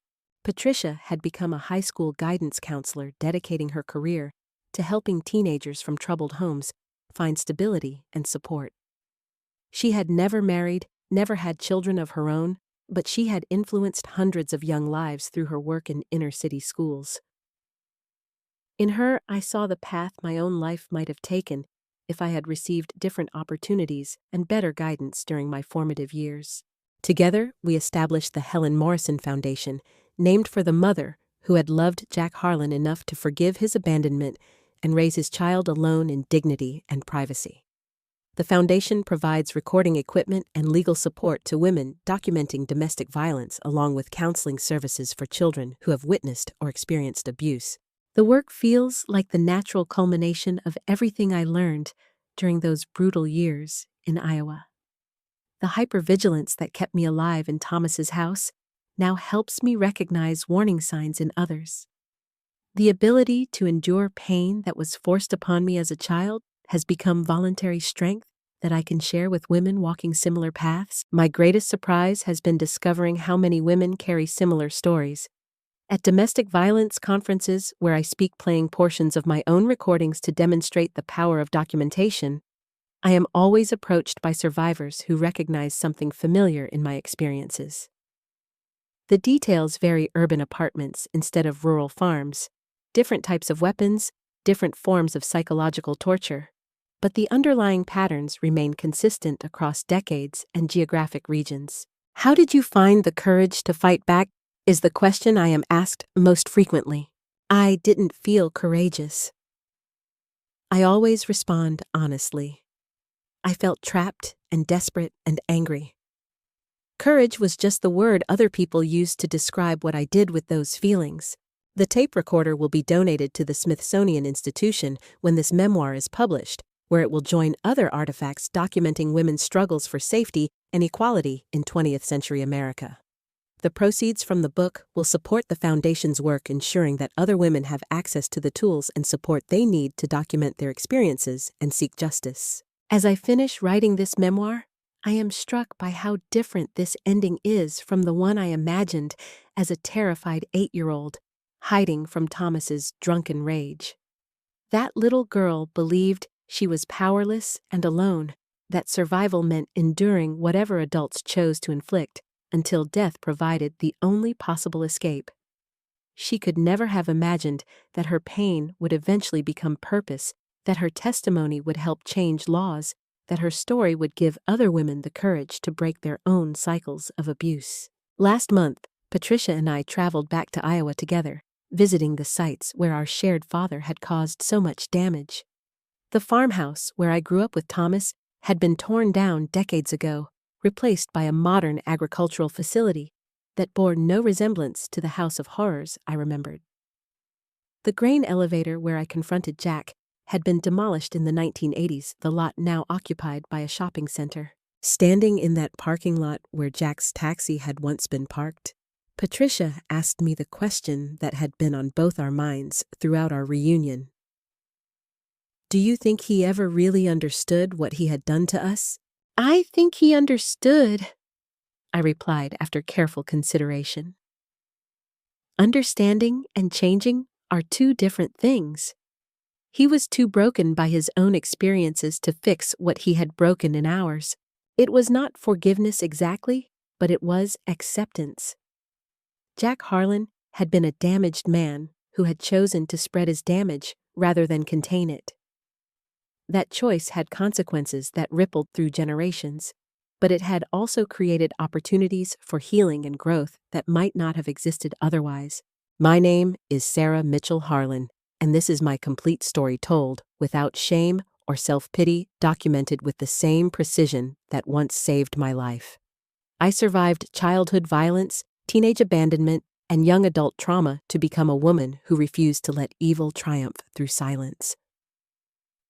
Patricia had become a high school guidance counselor, dedicating her career to helping teenagers from troubled homes find stability and support. She had never married, never had children of her own, but she had influenced hundreds of young lives through her work in inner-city schools. In her, I saw the path my own life might have taken if I had received different opportunities and better guidance during my formative years. Together, we established the Helen Morrison Foundation, named for the mother who had loved Jack Harlan enough to forgive his abandonment and raise his child alone in dignity and privacy. The foundation provides recording equipment and legal support to women documenting domestic violence, along with counseling services for children who have witnessed or experienced abuse. The work feels like the natural culmination of everything I learned during those brutal years in Iowa. The hypervigilance that kept me alive in Thomas's house now helps me recognize warning signs in others. The ability to endure pain that was forced upon me as a child has become voluntary strength that I can share with women walking similar paths. My greatest surprise has been discovering how many women carry similar stories. At domestic violence conferences, where I speak playing portions of my own recordings to demonstrate the power of documentation, I am always approached by survivors who recognize something familiar in my experiences. The details vary: urban apartments instead of rural farms, different types of weapons, different forms of psychological torture, but the underlying patterns remain consistent across decades and geographic regions. How did you find the courage to fight back? Is the question I am asked most frequently. I didn't feel courageous. I always respond honestly. I felt trapped and desperate and angry. Courage was just the word other people used to describe what I did with those feelings. The tape recorder will be donated to the Smithsonian Institution when this memoir is published, where it will join other artifacts documenting women's struggles for safety and equality in 20th century America. The proceeds from the book will support the Foundation's work, ensuring that other women have access to the tools and support they need to document their experiences and seek justice. As I finish writing this memoir, I am struck by how different this ending is from the one I imagined as a terrified 8-year-old, hiding from Thomas's drunken rage. That little girl believed she was powerless and alone, that survival meant enduring whatever adults chose to inflict until death provided the only possible escape. She could never have imagined that her pain would eventually become purpose, that her testimony would help change laws, that her story would give other women the courage to break their own cycles of abuse. Last month, Patricia and I traveled back to Iowa together, visiting the sites where our shared father had caused so much damage. The farmhouse where I grew up with Thomas had been torn down decades ago, replaced by a modern agricultural facility that bore no resemblance to the house of horrors I remembered. The grain elevator where I confronted Jack had been demolished in the 1980s, the lot now occupied by a shopping center. Standing in that parking lot where Jack's taxi had once been parked, Patricia asked me the question that had been on both our minds throughout our reunion. "Do you think he ever really understood what he had done to us?" "I think he understood," I replied after careful consideration. Understanding and changing are two different things. He was too broken by his own experiences to fix what he had broken in ours. It was not forgiveness exactly, but it was acceptance. Jack Harlan had been a damaged man who had chosen to spread his damage rather than contain it. That choice had consequences that rippled through generations, but it had also created opportunities for healing and growth that might not have existed otherwise. My name is Sarah Mitchell Harlan, and this is my complete story told without shame or self-pity, documented with the same precision that once saved my life. I survived childhood violence, teenage abandonment, and young adult trauma to become a woman who refused to let evil triumph through silence.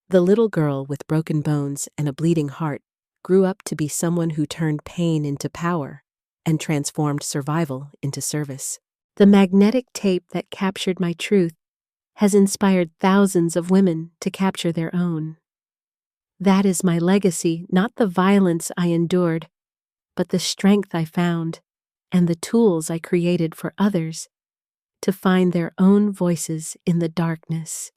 The little girl with broken bones and a bleeding heart grew up to be someone who turned pain into power and transformed survival into service. The magnetic tape that captured my truth has inspired thousands of women to capture their own. That is my legacy, not the violence I endured, but the strength I found and the tools I created for others to find their own voices in the darkness.